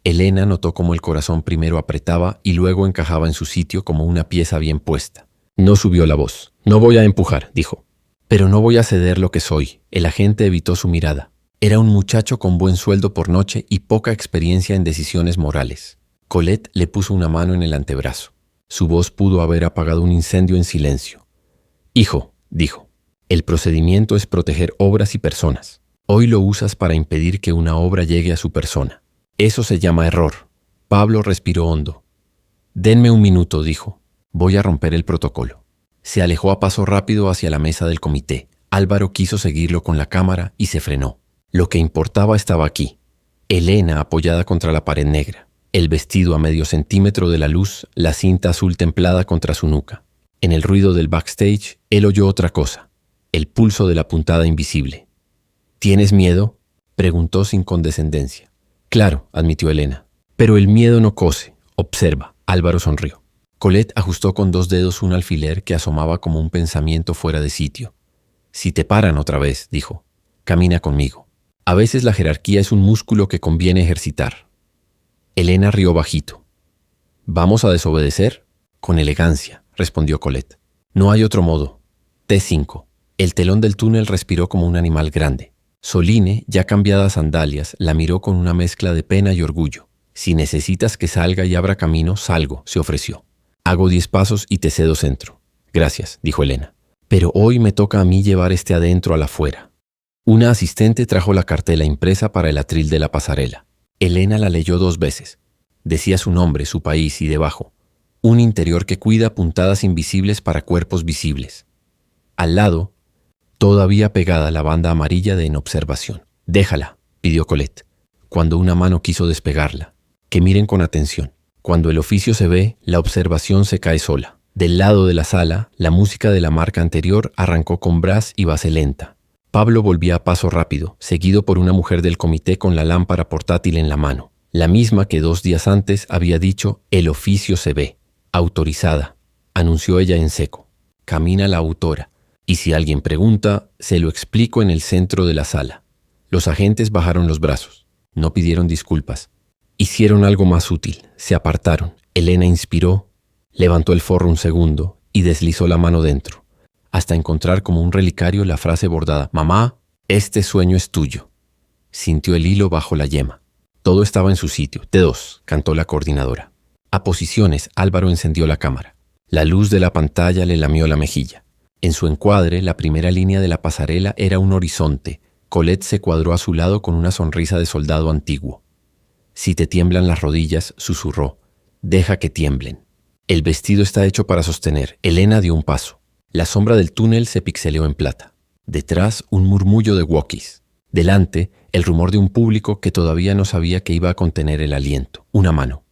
Elena notó cómo el corazón primero apretaba y luego encajaba en su sitio como una pieza bien puesta. No subió la voz. No voy a empujar, dijo. Pero no voy a ceder lo que soy. El agente evitó su mirada. Era un muchacho con buen sueldo por noche y poca experiencia en decisiones morales. Colette le puso una mano en el antebrazo. Su voz pudo haber apagado un incendio en silencio. Hijo, dijo, el procedimiento es proteger obras y personas. Hoy lo usas para impedir que una obra llegue a su persona. Eso se llama error. Pablo respiró hondo. Denme un minuto, dijo. Voy a romper el protocolo. Se alejó a paso rápido hacia la mesa del comité. Álvaro quiso seguirlo con la cámara y se frenó. Lo que importaba estaba aquí. Elena apoyada contra la pared negra. El vestido a medio centímetro de la luz, la cinta azul templada contra su nuca. En el ruido del backstage, él oyó otra cosa. El pulso de la puntada invisible. ¿Tienes miedo?, preguntó sin condescendencia. Claro, admitió Elena. Pero el miedo no cose. Observa. Álvaro sonrió. Colette ajustó con 2 dedos un alfiler que asomaba como un pensamiento fuera de sitio. Si te paran otra vez, dijo, camina conmigo. A veces la jerarquía es un músculo que conviene ejercitar. Elena rió bajito. ¿Vamos a desobedecer? Con elegancia, respondió Colette. No hay otro modo. T5. El telón del túnel respiró como un animal grande. Soline, ya cambiada a sandalias, la miró con una mezcla de pena y orgullo. Si necesitas que salga y abra camino, salgo, se ofreció. Hago 10 pasos y te cedo centro. Gracias, dijo Elena. Pero hoy me toca a mí llevar este adentro al afuera. Una asistente trajo la cartela impresa para el atril de la pasarela. Elena la leyó 2 veces. Decía su nombre, su país y debajo. Un interior que cuida puntadas invisibles para cuerpos visibles. Al lado, todavía pegada la banda amarilla de en observación. Déjala, pidió Colette, cuando una mano quiso despegarla. Que miren con atención. Cuando el oficio se ve, la observación se cae sola. Del lado de la sala, la música de la marca anterior arrancó con brass y base lenta. Pablo volvía a paso rápido, seguido por una mujer del comité con la lámpara portátil en la mano. La misma que 2 días antes había dicho, el oficio se ve. Autorizada, anunció ella en seco. Camina la autora. Y si alguien pregunta, se lo explico en el centro de la sala. Los agentes bajaron los brazos. No pidieron disculpas. Hicieron algo más útil. Se apartaron. Elena inspiró, levantó el forro un segundo y deslizó la mano dentro, hasta encontrar como un relicario la frase bordada: «Mamá, este sueño es tuyo». Sintió el hilo bajo la yema. Todo estaba en su sitio. T2, cantó la coordinadora. A posiciones, Álvaro encendió la cámara. La luz de la pantalla le lamió la mejilla. En su encuadre, la primera línea de la pasarela era un horizonte. Colette se cuadró a su lado con una sonrisa de soldado antiguo. «Si te tiemblan las rodillas», susurró, «deja que tiemblen». El vestido está hecho para sostener. Elena dio un paso. La sombra del túnel se pixeleó en plata. Detrás, un murmullo de walkies. Delante, el rumor de un público que todavía no sabía que iba a contener el aliento. Una mano.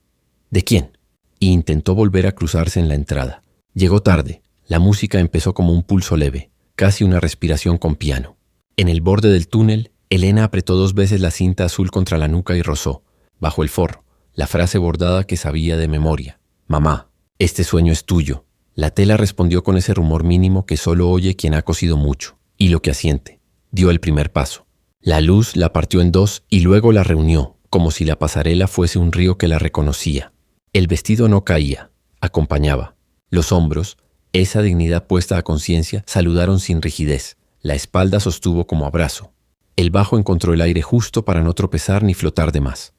¿De quién? Y intentó volver a cruzarse en la entrada. Llegó tarde. La música empezó como un pulso leve, casi una respiración con piano. En el borde del túnel, Elena apretó 2 veces la cinta azul contra la nuca y rozó, bajo el forro, la frase bordada que sabía de memoria. «Mamá, este sueño es tuyo». La tela respondió con ese rumor mínimo que solo oye quien ha cosido mucho, y lo que asiente. Dio el primer paso. La luz la partió en 2 y luego la reunió, como si la pasarela fuese un río que la reconocía. El vestido no caía, acompañaba. Los hombros, esa dignidad puesta a conciencia, saludaron sin rigidez. La espalda sostuvo como abrazo. El bajo encontró el aire justo para no tropezar ni flotar de más.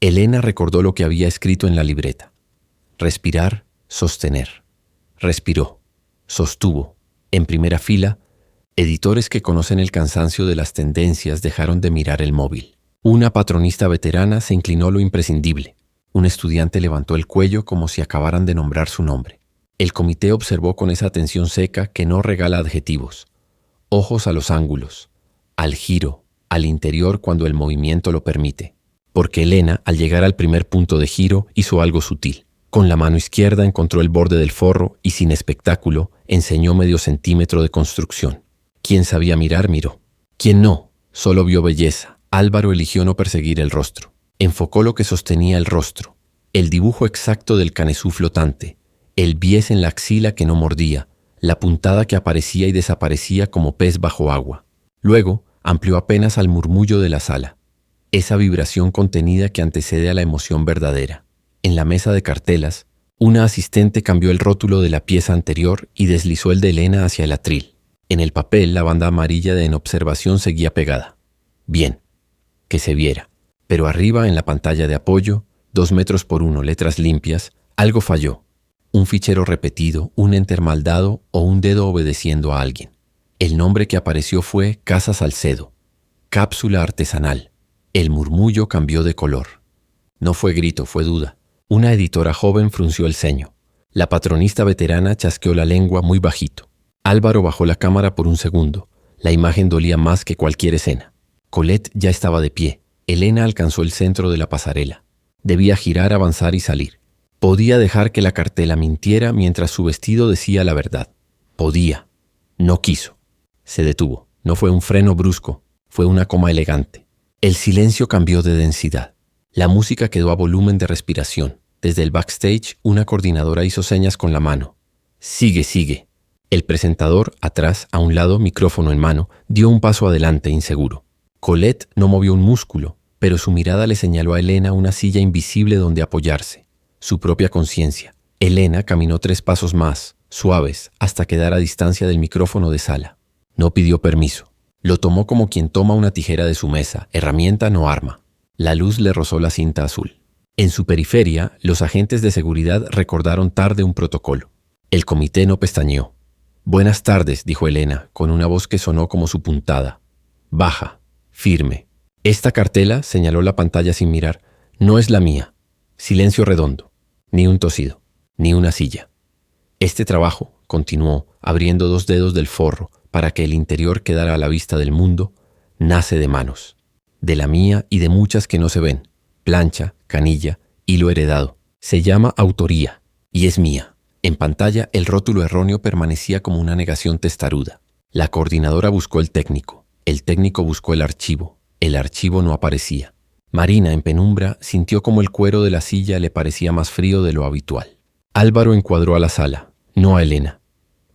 Elena recordó lo que había escrito en la libreta. Respirar, sostener. Respiró, sostuvo. En primera fila, editores que conocen el cansancio de las tendencias dejaron de mirar el móvil. Una patronista veterana se inclinó lo imprescindible. Un estudiante levantó el cuello como si acabaran de nombrar su nombre. El comité observó con esa atención seca que no regala adjetivos. Ojos a los ángulos, al giro, al interior cuando el movimiento lo permite. Porque Elena, al llegar al primer punto de giro, hizo algo sutil. Con la mano izquierda encontró el borde del forro y, sin espectáculo, enseñó medio centímetro de construcción. Quien sabía mirar, miró. Quien no, solo vio belleza. Álvaro eligió no perseguir el rostro. Enfocó lo que sostenía el rostro. El dibujo exacto del canesú flotante. El bies en la axila que no mordía. La puntada que aparecía y desaparecía como pez bajo agua. Luego, amplió apenas al murmullo de la sala. Esa vibración contenida que antecede a la emoción verdadera. En la mesa de cartelas, una asistente cambió el rótulo de la pieza anterior y deslizó el de Elena hacia el atril. En el papel, la banda amarilla de En Observación seguía pegada. Bien, que se viera. Pero arriba, en la pantalla de apoyo, 2 metros por 1, letras limpias, algo falló. Un fichero repetido, un enter mal dado o un dedo obedeciendo a alguien. El nombre que apareció fue Casa Salcedo. Cápsula artesanal. El murmullo cambió de color. No fue grito, fue duda. Una editora joven frunció el ceño. La patronista veterana chasqueó la lengua muy bajito. Álvaro bajó la cámara por un segundo. La imagen dolía más que cualquier escena. Colette ya estaba de pie. Elena alcanzó el centro de la pasarela. Debía girar, avanzar y salir. Podía dejar que la cartela mintiera mientras su vestido decía la verdad. Podía. No quiso. Se detuvo. No fue un freno brusco. Fue una coma elegante. El silencio cambió de densidad. La música quedó a volumen de respiración. Desde el backstage, una coordinadora hizo señas con la mano. «Sigue, sigue». El presentador, atrás, a un lado, micrófono en mano, dio un paso adelante, inseguro. Colette no movió un músculo, pero su mirada le señaló a Elena una silla invisible donde apoyarse. Su propia conciencia. Elena caminó 3 pasos más, suaves, hasta quedar a distancia del micrófono de sala. No pidió permiso. Lo tomó como quien toma una tijera de su mesa, herramienta no arma. La luz le rozó la cinta azul. En su periferia, los agentes de seguridad recordaron tarde un protocolo. El comité no pestañeó. «Buenas tardes», dijo Elena, con una voz que sonó como su puntada. Baja, firme. «Esta cartela», señaló la pantalla sin mirar, «no es la mía». Silencio redondo. Ni un tosido. Ni una silla. «Este trabajo», continuó, abriendo 2 dedos del forro para que el interior quedara a la vista del mundo, «nace de manos. De la mía y de muchas que no se ven. Plancha, canilla, hilo heredado. Se llama autoría y es mía». En pantalla, el rótulo erróneo permanecía como una negación testaruda. La coordinadora buscó el técnico buscó el archivo no aparecía. Marina, en penumbra, sintió como el cuero de la silla le parecía más frío de lo habitual. Álvaro encuadró a la sala, no a Elena.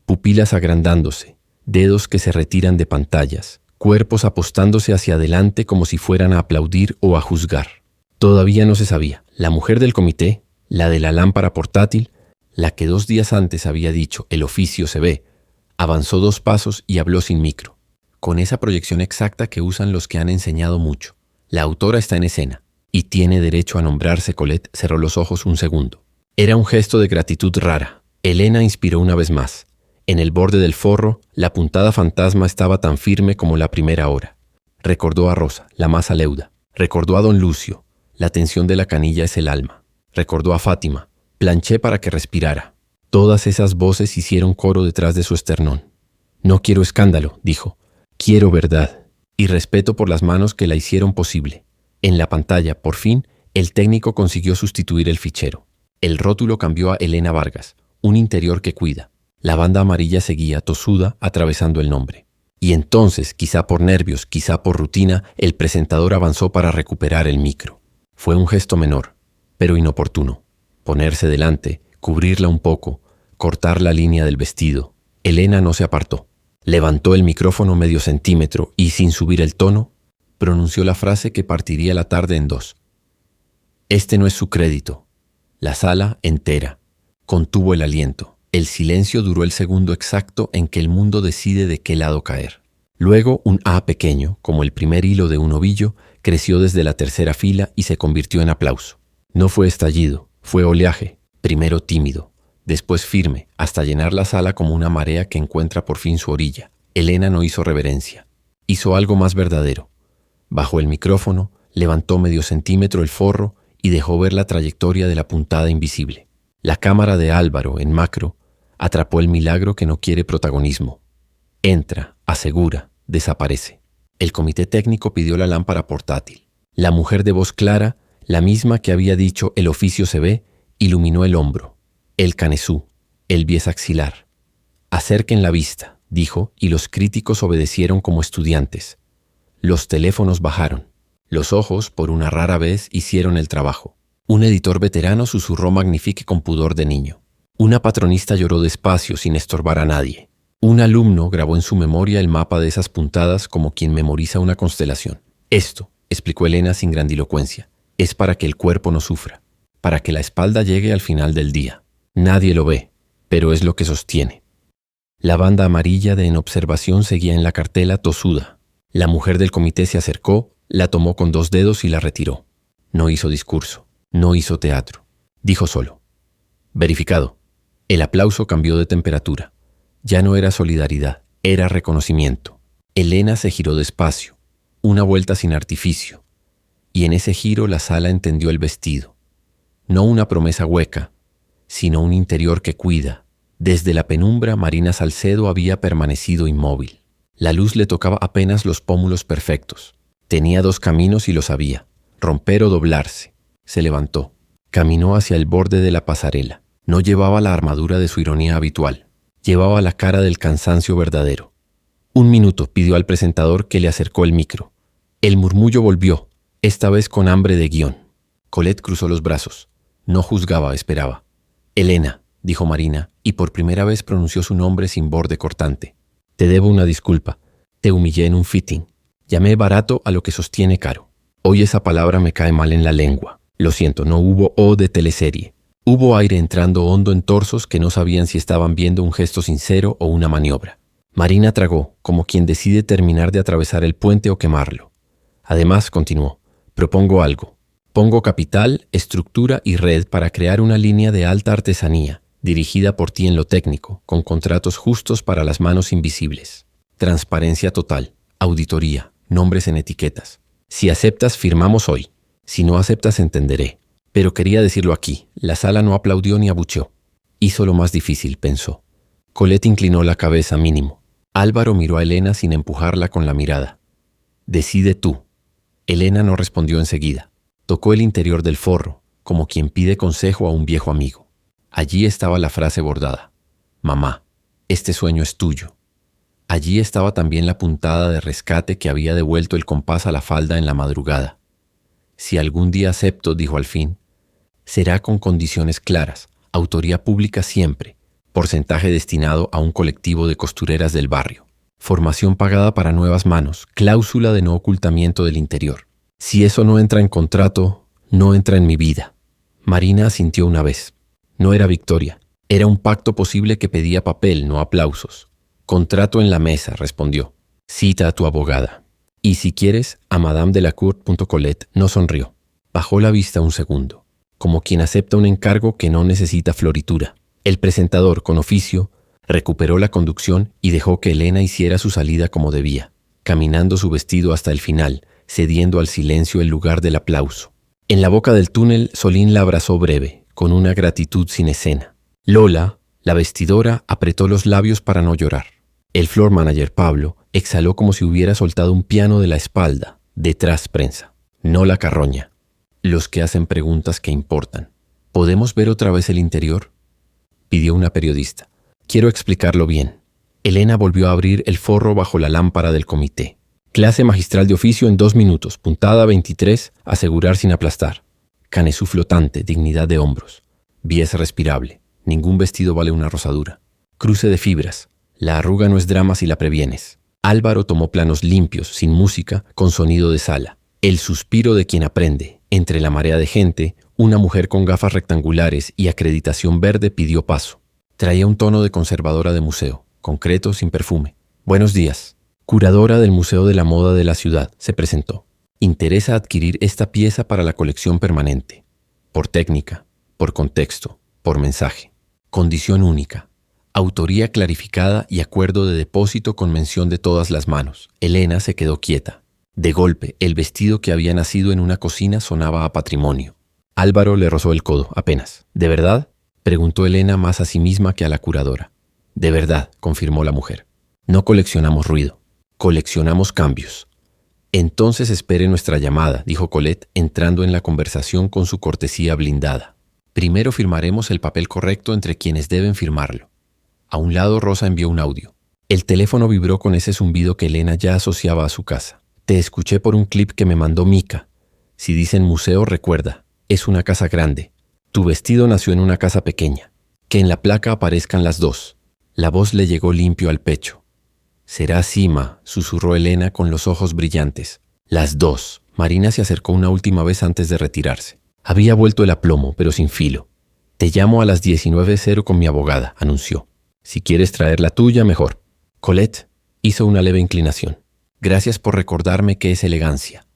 Pupilas agrandándose, dedos que se retiran de pantallas, cuerpos apostándose hacia adelante como si fueran a aplaudir o a juzgar. Todavía no se sabía. La mujer del comité, la de la lámpara portátil, la que 2 días antes había dicho «el oficio se ve», avanzó 2 pasos y habló sin micro, con esa proyección exacta que usan los que han enseñado mucho. La autora está en escena y tiene derecho a nombrarse. Colette cerró los ojos un segundo. Era un gesto de gratitud rara. Elena inspiró una vez más. En el borde del forro, la puntada fantasma estaba tan firme como la primera hora. Recordó a Rosa, la masa leuda. Recordó a don Lucio. La tensión de la canilla es el alma. Recordó a Fátima. Planché para que respirara. Todas esas voces hicieron coro detrás de su esternón. No quiero escándalo, dijo. Quiero verdad. Y respeto por las manos que la hicieron posible. En la pantalla, por fin, el técnico consiguió sustituir el fichero. El rótulo cambió a Elena Vargas, un interior que cuida. La banda amarilla seguía, tosuda, atravesando el nombre. Y entonces, quizá por nervios, quizá por rutina, el presentador avanzó para recuperar el micro. Fue un gesto menor, pero inoportuno. Ponerse delante, cubrirla un poco, cortar la línea del vestido. Elena no se apartó. Levantó el micrófono medio centímetro y, sin subir el tono, pronunció la frase que partiría la tarde en dos. Este no es su crédito. La sala entera. Contuvo el aliento. El silencio duró el segundo exacto en que el mundo decide de qué lado caer. Luego un A pequeño, como el primer hilo de un ovillo, creció desde la tercera fila y se convirtió en aplauso. No fue estallido, fue oleaje, primero tímido, después firme, hasta llenar la sala como una marea que encuentra por fin su orilla. Elena no hizo reverencia. Hizo algo más verdadero. Bajó el micrófono, levantó medio centímetro el forro y dejó ver la trayectoria de la puntada invisible. La cámara de Álvaro, en macro, atrapó el milagro que no quiere protagonismo. Entra, asegura, desaparece. El comité técnico pidió la lámpara portátil. La mujer de voz clara, la misma que había dicho el oficio se ve, iluminó el hombro, el canesú, el bies axilar. Acerquen la vista, dijo, y los críticos obedecieron como estudiantes. Los teléfonos bajaron. Los ojos, por una rara vez, hicieron el trabajo. Un editor veterano susurró magnifique con pudor de niño. Una patronista lloró despacio sin estorbar a nadie. Un alumno grabó en su memoria el mapa de esas puntadas como quien memoriza una constelación. Esto, explicó Elena sin grandilocuencia, es para que el cuerpo no sufra, para que la espalda llegue al final del día. Nadie lo ve, pero es lo que sostiene. La banda amarilla de En Observación seguía en la cartela tosuda. La mujer del comité se acercó, la tomó con 2 dedos y la retiró. No hizo discurso, no hizo teatro. Dijo solo: verificado. El aplauso cambió de temperatura. Ya no era solidaridad, era reconocimiento. Elena se giró despacio, una vuelta sin artificio, y en ese giro la sala entendió el vestido. No una promesa hueca, sino un interior que cuida. Desde la penumbra, Marina Salcedo había permanecido inmóvil. La luz le tocaba apenas los pómulos perfectos. Tenía 2 caminos y lo sabía: romper o doblarse. Se levantó. Caminó hacia el borde de la pasarela. No llevaba la armadura de su ironía habitual. Llevaba la cara del cansancio verdadero. 1 minuto, pidió al presentador, que le acercó el micro. El murmullo volvió, esta vez con hambre de guión. Colette cruzó los brazos. No juzgaba, esperaba. Elena, dijo Marina, y por primera vez pronunció su nombre sin borde cortante. Te debo una disculpa. Te humillé en un fitting. Llamé barato a lo que sostiene caro. Hoy esa palabra me cae mal en la lengua. Lo siento, no hubo O de teleserie. Hubo aire entrando hondo en torsos que no sabían si estaban viendo un gesto sincero o una maniobra. Marina tragó, como quien decide terminar de atravesar el puente o quemarlo. Además, continuó: propongo algo. Pongo capital, estructura y red para crear una línea de alta artesanía, dirigida por ti en lo técnico, con contratos justos para las manos invisibles. Transparencia total, auditoría, nombres en etiquetas. Si aceptas, firmamos hoy. Si no aceptas, entenderé. Pero quería decirlo aquí. La sala no aplaudió ni abucheó. Hizo lo más difícil, pensó. Colette inclinó la cabeza mínimo. Álvaro miró a Elena sin empujarla con la mirada. Decide tú. Elena no respondió enseguida. Tocó el interior del forro, como quien pide consejo a un viejo amigo. Allí estaba la frase bordada: mamá, este sueño es tuyo. Allí estaba también la puntada de rescate que había devuelto el compás a la falda en la madrugada. Si algún día acepto, dijo al fin, será con condiciones claras, autoría pública siempre, porcentaje destinado a un colectivo de costureras del barrio, formación pagada para nuevas manos, cláusula de no ocultamiento del interior. Si eso no entra en contrato, no entra en mi vida. Marina asintió una vez. No era victoria, era un pacto posible que pedía papel, no aplausos. Contrato en la mesa, respondió. Cita a tu abogada. Y si quieres, a madamedelacour.colette. No sonrió. Bajó la vista un segundo. como quien acepta un encargo que no necesita floritura. El presentador, con oficio, recuperó la conducción y dejó que Elena hiciera su salida como debía, caminando su vestido hasta el final, cediendo al silencio el lugar del aplauso. En la boca del túnel, Solín la abrazó breve, con una gratitud sin escena. Lola, la vestidora, apretó los labios para no llorar. El floor manager, Pablo, exhaló como si hubiera soltado un piano de la espalda. Detrás prensa, no la carroña. Los que hacen preguntas que importan. ¿Podemos ver otra vez el interior?, pidió una periodista. Quiero explicarlo bien. Elena volvió a abrir el forro bajo la lámpara del comité. Clase magistral de oficio en 2 minutos. Puntada 23, asegurar sin aplastar. Canesú flotante, dignidad de hombros. Bies respirable. Ningún vestido vale una rosadura. Cruce de fibras. La arruga no es drama si la previenes. Álvaro tomó planos limpios, sin música, con sonido de sala. El suspiro de quien aprende. Entre la marea de gente, una mujer con gafas rectangulares y acreditación verde pidió paso. Traía un tono de conservadora de museo, concreto, sin perfume. Buenos días. Curadora del Museo de la Moda de la ciudad, se presentó. Interesa adquirir esta pieza para la colección permanente. Por técnica, por contexto, por mensaje. Condición única. Autoría clarificada y acuerdo de depósito con mención de todas las manos. Elena se quedó quieta. De golpe, el vestido que había nacido en una cocina sonaba a patrimonio. Álvaro le rozó el codo, apenas. ¿De verdad?, preguntó Elena más a sí misma que a la curadora. De verdad, confirmó la mujer. No coleccionamos ruido, coleccionamos cambios. Entonces espere nuestra llamada, dijo Colette, entrando en la conversación con su cortesía blindada. Primero firmaremos el papel correcto entre quienes deben firmarlo. A un lado Rosa envió un audio. El teléfono vibró con ese zumbido que Elena ya asociaba a su casa. Te escuché por un clip que me mandó Mica. Si dicen museo, recuerda, es una casa grande. Tu vestido nació en una casa pequeña. Que en la placa aparezcan las dos. La voz le llegó limpio al pecho. Será así, ma, susurró Elena con los ojos brillantes. Las dos. Marina se acercó una última vez antes de retirarse. Había vuelto el aplomo, pero sin filo. Te llamo a las 19:00 con mi abogada, anunció. Si quieres traer la tuya, mejor. Colette hizo una leve inclinación. Gracias por recordarme qué es elegancia.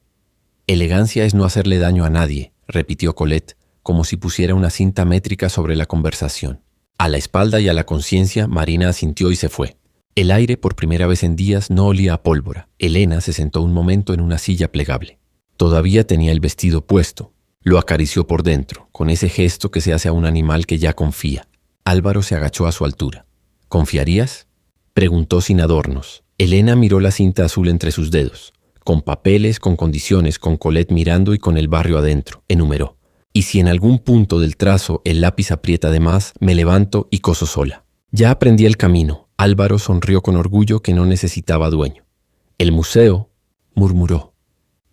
Elegancia es no hacerle daño a nadie, repitió Colette, como si pusiera una cinta métrica sobre la conversación. A la espalda y a la conciencia, Marina asintió y se fue. El aire, por primera vez en días, no olía a pólvora. Elena se sentó un momento en una silla plegable. Todavía tenía el vestido puesto. Lo acarició por dentro, con ese gesto que se hace a un animal que ya confía. Álvaro se agachó a su altura. ¿Confiarías?, preguntó sin adornos. Elena miró la cinta azul entre sus dedos. Con papeles, con condiciones, con Colette mirando y con el barrio adentro, enumeró. Y si en algún punto del trazo el lápiz aprieta de más, me levanto y coso sola. Ya aprendí el camino. Álvaro sonrió con orgullo que no necesitaba dueño. El museo, murmuró.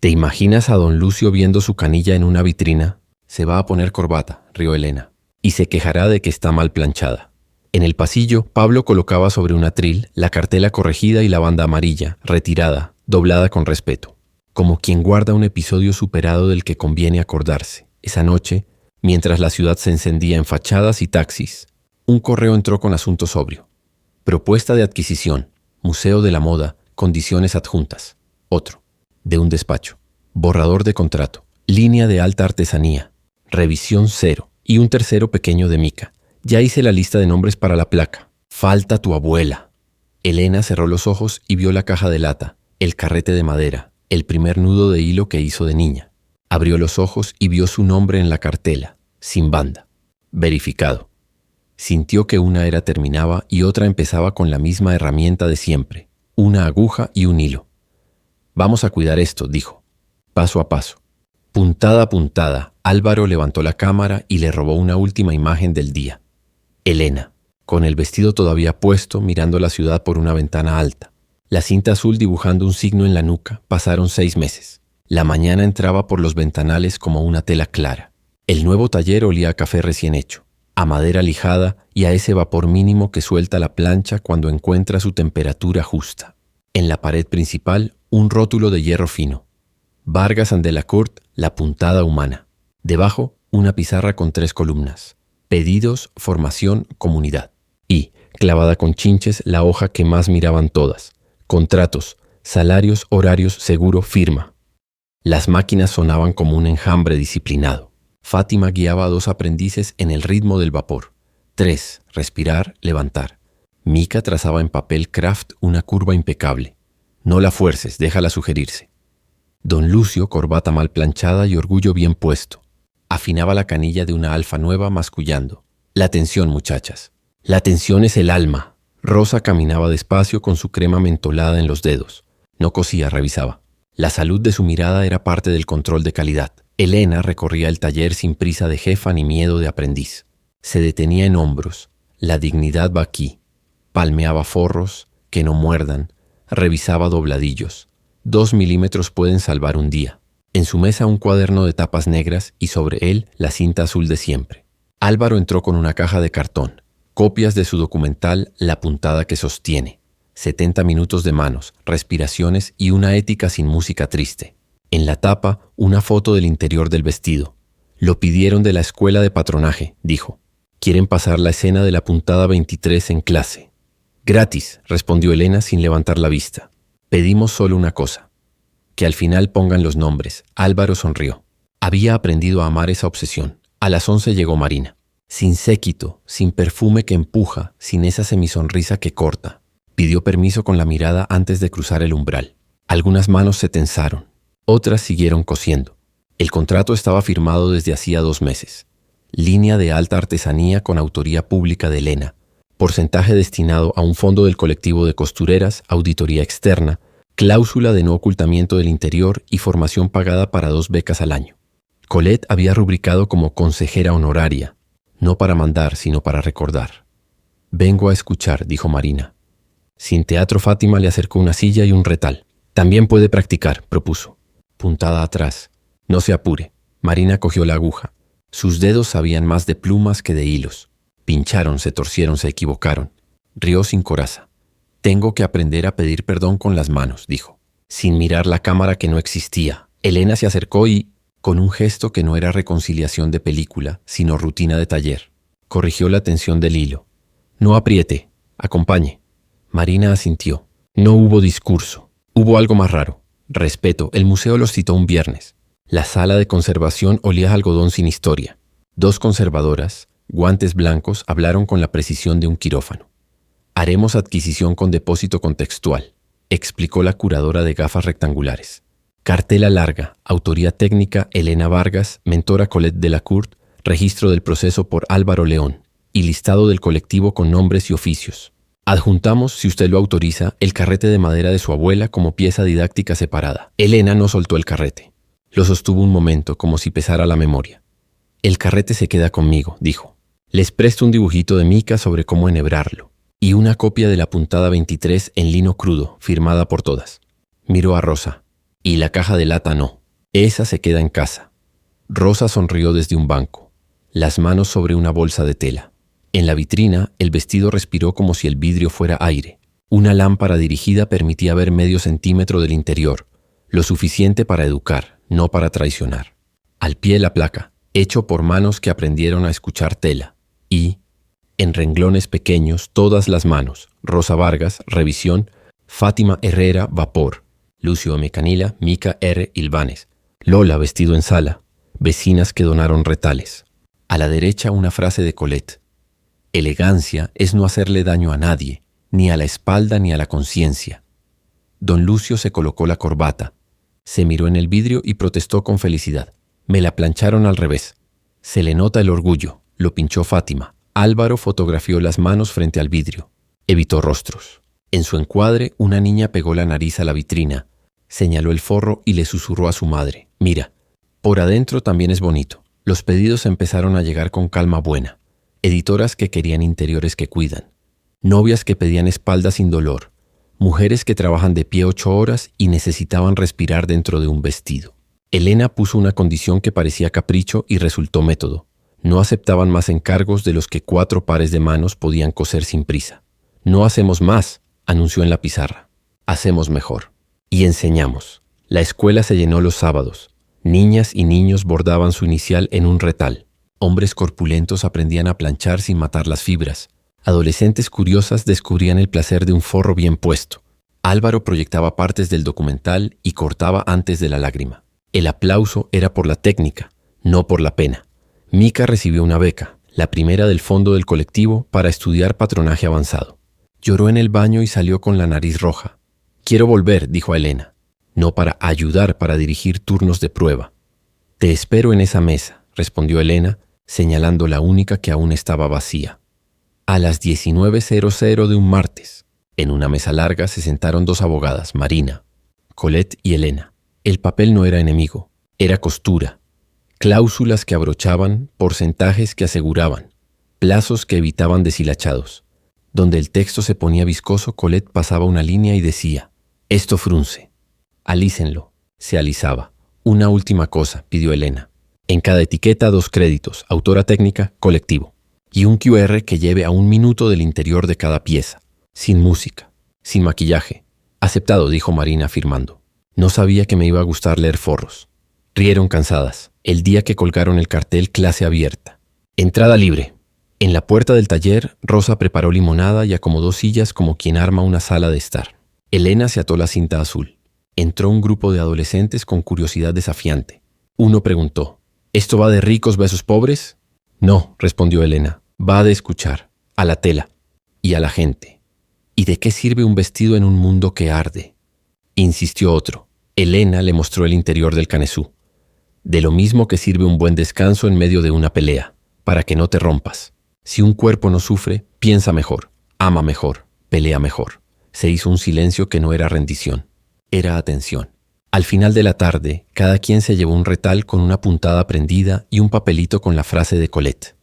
¿Te imaginas a don Lucio viendo su canilla en una vitrina? Se va a poner corbata, rió Elena, y se quejará de que está mal planchada. En el pasillo, Pablo colocaba sobre un atril la cartela corregida y la banda amarilla, retirada, doblada con respeto, como quien guarda un episodio superado del que conviene acordarse. Esa noche, mientras la ciudad se encendía en fachadas y taxis, un correo entró con asunto sobrio. Propuesta de adquisición, Museo de la Moda, condiciones adjuntas. Otro, de un despacho. Borrador de contrato, línea de alta artesanía, revisión 0 y un tercero pequeño de Mica. Ya hice la lista de nombres para la placa. Falta tu abuela. Elena cerró los ojos y vio la caja de lata, el carrete de madera, el primer nudo de hilo que hizo de niña. Abrió los ojos y vio su nombre en la cartela, sin banda. Verificado. Sintió que una era terminaba y otra empezaba con la misma herramienta de siempre, una aguja y un hilo. Vamos a cuidar esto, dijo, paso a paso. Puntada a puntada, Álvaro levantó la cámara y le robó una última imagen del día. Elena, con el vestido todavía puesto, mirando la ciudad por una ventana alta. La cinta azul dibujando un signo en la nuca. Pasaron 6 meses. La mañana entraba por los ventanales como una tela clara. El nuevo taller olía a café recién hecho, a madera lijada y a ese vapor mínimo que suelta la plancha cuando encuentra su temperatura justa. En la pared principal, un rótulo de hierro fino. Vargas and Delacourt, la puntada humana. Debajo, una pizarra con 3 columnas. Pedidos, formación, comunidad. Y, clavada con chinches, la hoja que más miraban todas. Contratos, salarios, horarios, seguro, firma. Las máquinas sonaban como un enjambre disciplinado. Fátima guiaba a 2 aprendices en el ritmo del vapor. 3. Respirar, levantar. Mika trazaba en papel craft una curva impecable. No la fuerces, déjala sugerirse. Don Lucio, corbata mal planchada y orgullo bien puesto. Afinaba la canilla de una alfa nueva mascullando. La tensión, muchachas. La tensión es el alma. Rosa caminaba despacio con su crema mentolada en los dedos. No cosía, revisaba. La salud de su mirada era parte del control de calidad. Elena recorría el taller sin prisa de jefa ni miedo de aprendiz. Se detenía en hombros. La dignidad va aquí. Palmeaba forros, que no muerdan. Revisaba dobladillos. 2 milímetros pueden salvar un día. En su mesa un cuaderno de tapas negras y sobre él la cinta azul de siempre. Álvaro entró con una caja de cartón. Copias de su documental La puntada que sostiene. 70 minutos de manos, respiraciones y una ética sin música triste. En la tapa, una foto del interior del vestido. Lo pidieron de la escuela de patronaje, dijo. Quieren pasar la escena de la puntada 23 en clase. Gratis, respondió Elena sin levantar la vista. Pedimos solo una cosa. Que al final pongan los nombres. Álvaro sonrió. Había aprendido a amar esa obsesión. A las 11 llegó Marina. Sin séquito, sin perfume que empuja, sin esa semisonrisa que corta. Pidió permiso con la mirada antes de cruzar el umbral. Algunas manos se tensaron. Otras siguieron cosiendo. El contrato estaba firmado desde hacía 2 meses. Línea de alta artesanía con autoría pública de Elena. Porcentaje destinado a un fondo del colectivo de costureras, auditoría externa, cláusula de no ocultamiento del interior y formación pagada para 2 becas al año. Colette había rubricado como consejera honoraria, no para mandar, sino para recordar. Vengo a escuchar, dijo Marina. Sin teatro, Fátima le acercó una silla y un retal. También puede practicar, propuso. Puntada atrás. No se apure. Marina cogió la aguja. Sus dedos sabían más de plumas que de hilos. Pincharon, se torcieron, se equivocaron. Rió sin coraza. Tengo que aprender a pedir perdón con las manos, dijo. Sin mirar la cámara que no existía, Elena se acercó y, con un gesto que no era reconciliación de película, sino rutina de taller, corrigió la tensión del hilo. No apriete, acompañe. Marina asintió. No hubo discurso. Hubo algo más raro. Respeto, el museo los citó un viernes. La sala de conservación olía a algodón sin historia. 2 conservadoras, guantes blancos, hablaron con la precisión de un quirófano. Haremos adquisición con depósito contextual, explicó la curadora de gafas rectangulares. Cartela larga, autoría técnica Elena Vargas, mentora Colette Delacourt, registro del proceso por Álvaro León y listado del colectivo con nombres y oficios. Adjuntamos, si usted lo autoriza, el carrete de madera de su abuela como pieza didáctica separada. Elena no soltó el carrete. Lo sostuvo un momento, como si pesara la memoria. El carrete se queda conmigo, dijo. Les presto un dibujito de Mika sobre cómo enhebrarlo. Y una copia de la puntada 23 en lino crudo, firmada por todas. Miró a Rosa. Y la caja de lata no. Esa se queda en casa. Rosa sonrió desde un banco, las manos sobre una bolsa de tela. En la vitrina, el vestido respiró como si el vidrio fuera aire. Una lámpara dirigida permitía ver medio centímetro del interior, lo suficiente para educar, no para traicionar. Al pie la placa, hecho por manos que aprendieron a escuchar tela. Y, en renglones pequeños, todas las manos, Rosa Vargas, revisión, Fátima Herrera, vapor, Lucio Mecanila, Mika R. Ilvanes, Lola vestido en sala, vecinas que donaron retales. A la derecha una frase de Colette. Elegancia es no hacerle daño a nadie, ni a la espalda ni a la conciencia. Don Lucio se colocó la corbata, se miró en el vidrio y protestó con felicidad. Me la plancharon al revés. Se le nota el orgullo, lo pinchó Fátima. Álvaro fotografió las manos frente al vidrio. Evitó rostros. En su encuadre, una niña pegó la nariz a la vitrina, señaló el forro y le susurró a su madre. Mira, por adentro también es bonito. Los pedidos empezaron a llegar con calma buena. Editoras que querían interiores que cuidan. Novias que pedían espalda sin dolor. Mujeres que trabajan de pie 8 horas y necesitaban respirar dentro de un vestido. Elena puso una condición que parecía capricho y resultó método. No aceptaban más encargos de los que 4 pares de manos podían coser sin prisa. No hacemos más, anunció en la pizarra. Hacemos mejor. Y enseñamos. La escuela se llenó los sábados. Niñas y niños bordaban su inicial en un retal. Hombres corpulentos aprendían a planchar sin matar las fibras. Adolescentes curiosas descubrían el placer de un forro bien puesto. Álvaro proyectaba partes del documental y cortaba antes de la lágrima. El aplauso era por la técnica, no por la pena. Mika recibió una beca, la primera del fondo del colectivo, para estudiar patronaje avanzado. Lloró en el baño y salió con la nariz roja. «Quiero volver», dijo a Elena. «No para ayudar, para dirigir turnos de prueba». «Te espero en esa mesa», respondió Elena, señalando la única que aún estaba vacía. A las 19:00 de un martes, en una mesa larga se sentaron dos abogadas, Marina, Colette y Elena. El papel no era enemigo, era costura. Cláusulas que abrochaban, porcentajes que aseguraban, plazos que evitaban deshilachados. Donde el texto se ponía viscoso, Colette pasaba una línea y decía: «Esto frunce». «Alícenlo». Se alisaba. «Una última cosa», pidió Elena. «En cada etiqueta 2 créditos, autora técnica, colectivo. Y un QR que lleve a 1 minuto del interior de cada pieza. Sin música, sin maquillaje». «Aceptado», dijo Marina firmando. No sabía que me iba a gustar leer forros. Rieron cansadas. El día que colgaron el cartel «Clase abierta». «Entrada libre». En la puerta del taller, Rosa preparó limonada y acomodó sillas como quien arma una sala de estar. Elena se ató la cinta azul. Entró un grupo de adolescentes con curiosidad desafiante. Uno preguntó: «¿Esto va de ricos versus pobres?» «No», respondió Elena. «Va de escuchar, a la tela y a la gente». «¿Y de qué sirve un vestido en un mundo que arde?», insistió otro. Elena le mostró el interior del canesú. «De lo mismo que sirve un buen descanso en medio de una pelea, para que no te rompas. Si un cuerpo no sufre, piensa mejor, ama mejor, pelea mejor». Se hizo un silencio que no era rendición, era atención. Al final de la tarde, cada quien se llevó un retal con una puntada prendida y un papelito con la frase de Colette.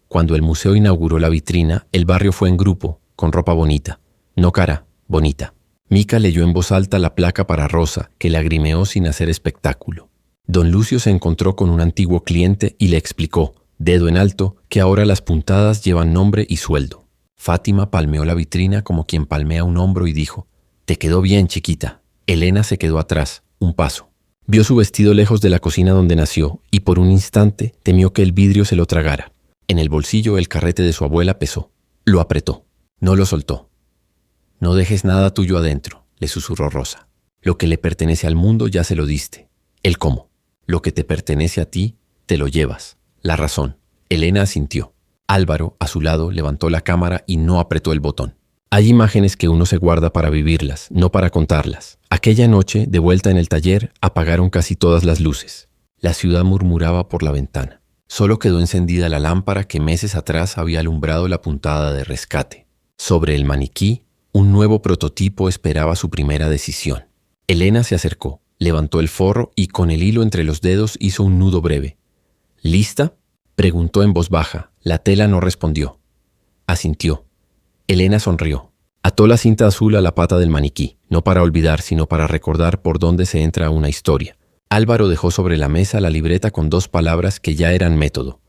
Cuando el museo inauguró la vitrina, el barrio fue en grupo, con ropa bonita. No cara, bonita. Mika leyó en voz alta la placa para Rosa, que lagrimeó sin hacer espectáculo. Don Lucio se encontró con un antiguo cliente y le explicó, dedo en alto, que ahora las puntadas llevan nombre y sueldo. Fátima palmeó la vitrina como quien palmea un hombro y dijo: «Te quedó bien, chiquita». Elena se quedó atrás, un paso. Vio su vestido lejos de la cocina donde nació y por un instante temió que el vidrio se lo tragara. En el bolsillo el carrete de su abuela pesó. Lo apretó. No lo soltó. «No dejes nada tuyo adentro», le susurró Rosa. «Lo que le pertenece al mundo ya se lo diste. El cómo. Lo que te pertenece a ti, te lo llevas. La razón». Elena asintió. Álvaro, a su lado, levantó la cámara y no apretó el botón. Hay imágenes que uno se guarda para vivirlas, no para contarlas. Aquella noche, de vuelta en el taller, apagaron casi todas las luces. La ciudad murmuraba por la ventana. Solo quedó encendida la lámpara que meses atrás había alumbrado la puntada de rescate. Sobre el maniquí, un nuevo prototipo esperaba su primera decisión. Elena se acercó, levantó el forro y con el hilo entre los dedos hizo un nudo breve. «¿Lista?», preguntó en voz baja. La tela no respondió. Asintió. Elena sonrió. Ató la cinta azul a la pata del maniquí, no para olvidar, sino para recordar por dónde se entra a una historia. Álvaro dejó sobre la mesa la libreta con 2 palabras que ya eran método: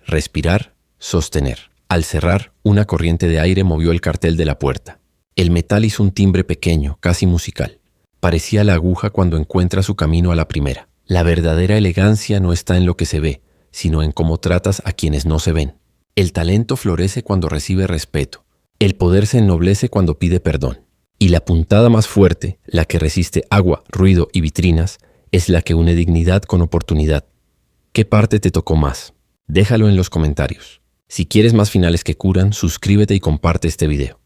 respirar, sostener. Al cerrar, una corriente de aire movió el cartel de la puerta. El metal hizo un timbre pequeño, casi musical. Parecía la aguja cuando encuentra su camino a la primera. La verdadera elegancia no está en lo que se ve, sino en cómo tratas a quienes no se ven. El talento florece cuando recibe respeto. El poder se ennoblece cuando pide perdón. Y la puntada más fuerte, la que resiste agua, ruido y vitrinas, es la que une dignidad con oportunidad. ¿Qué parte te tocó más? Déjalo en los comentarios. Si quieres más finales que curan, suscríbete y comparte este video.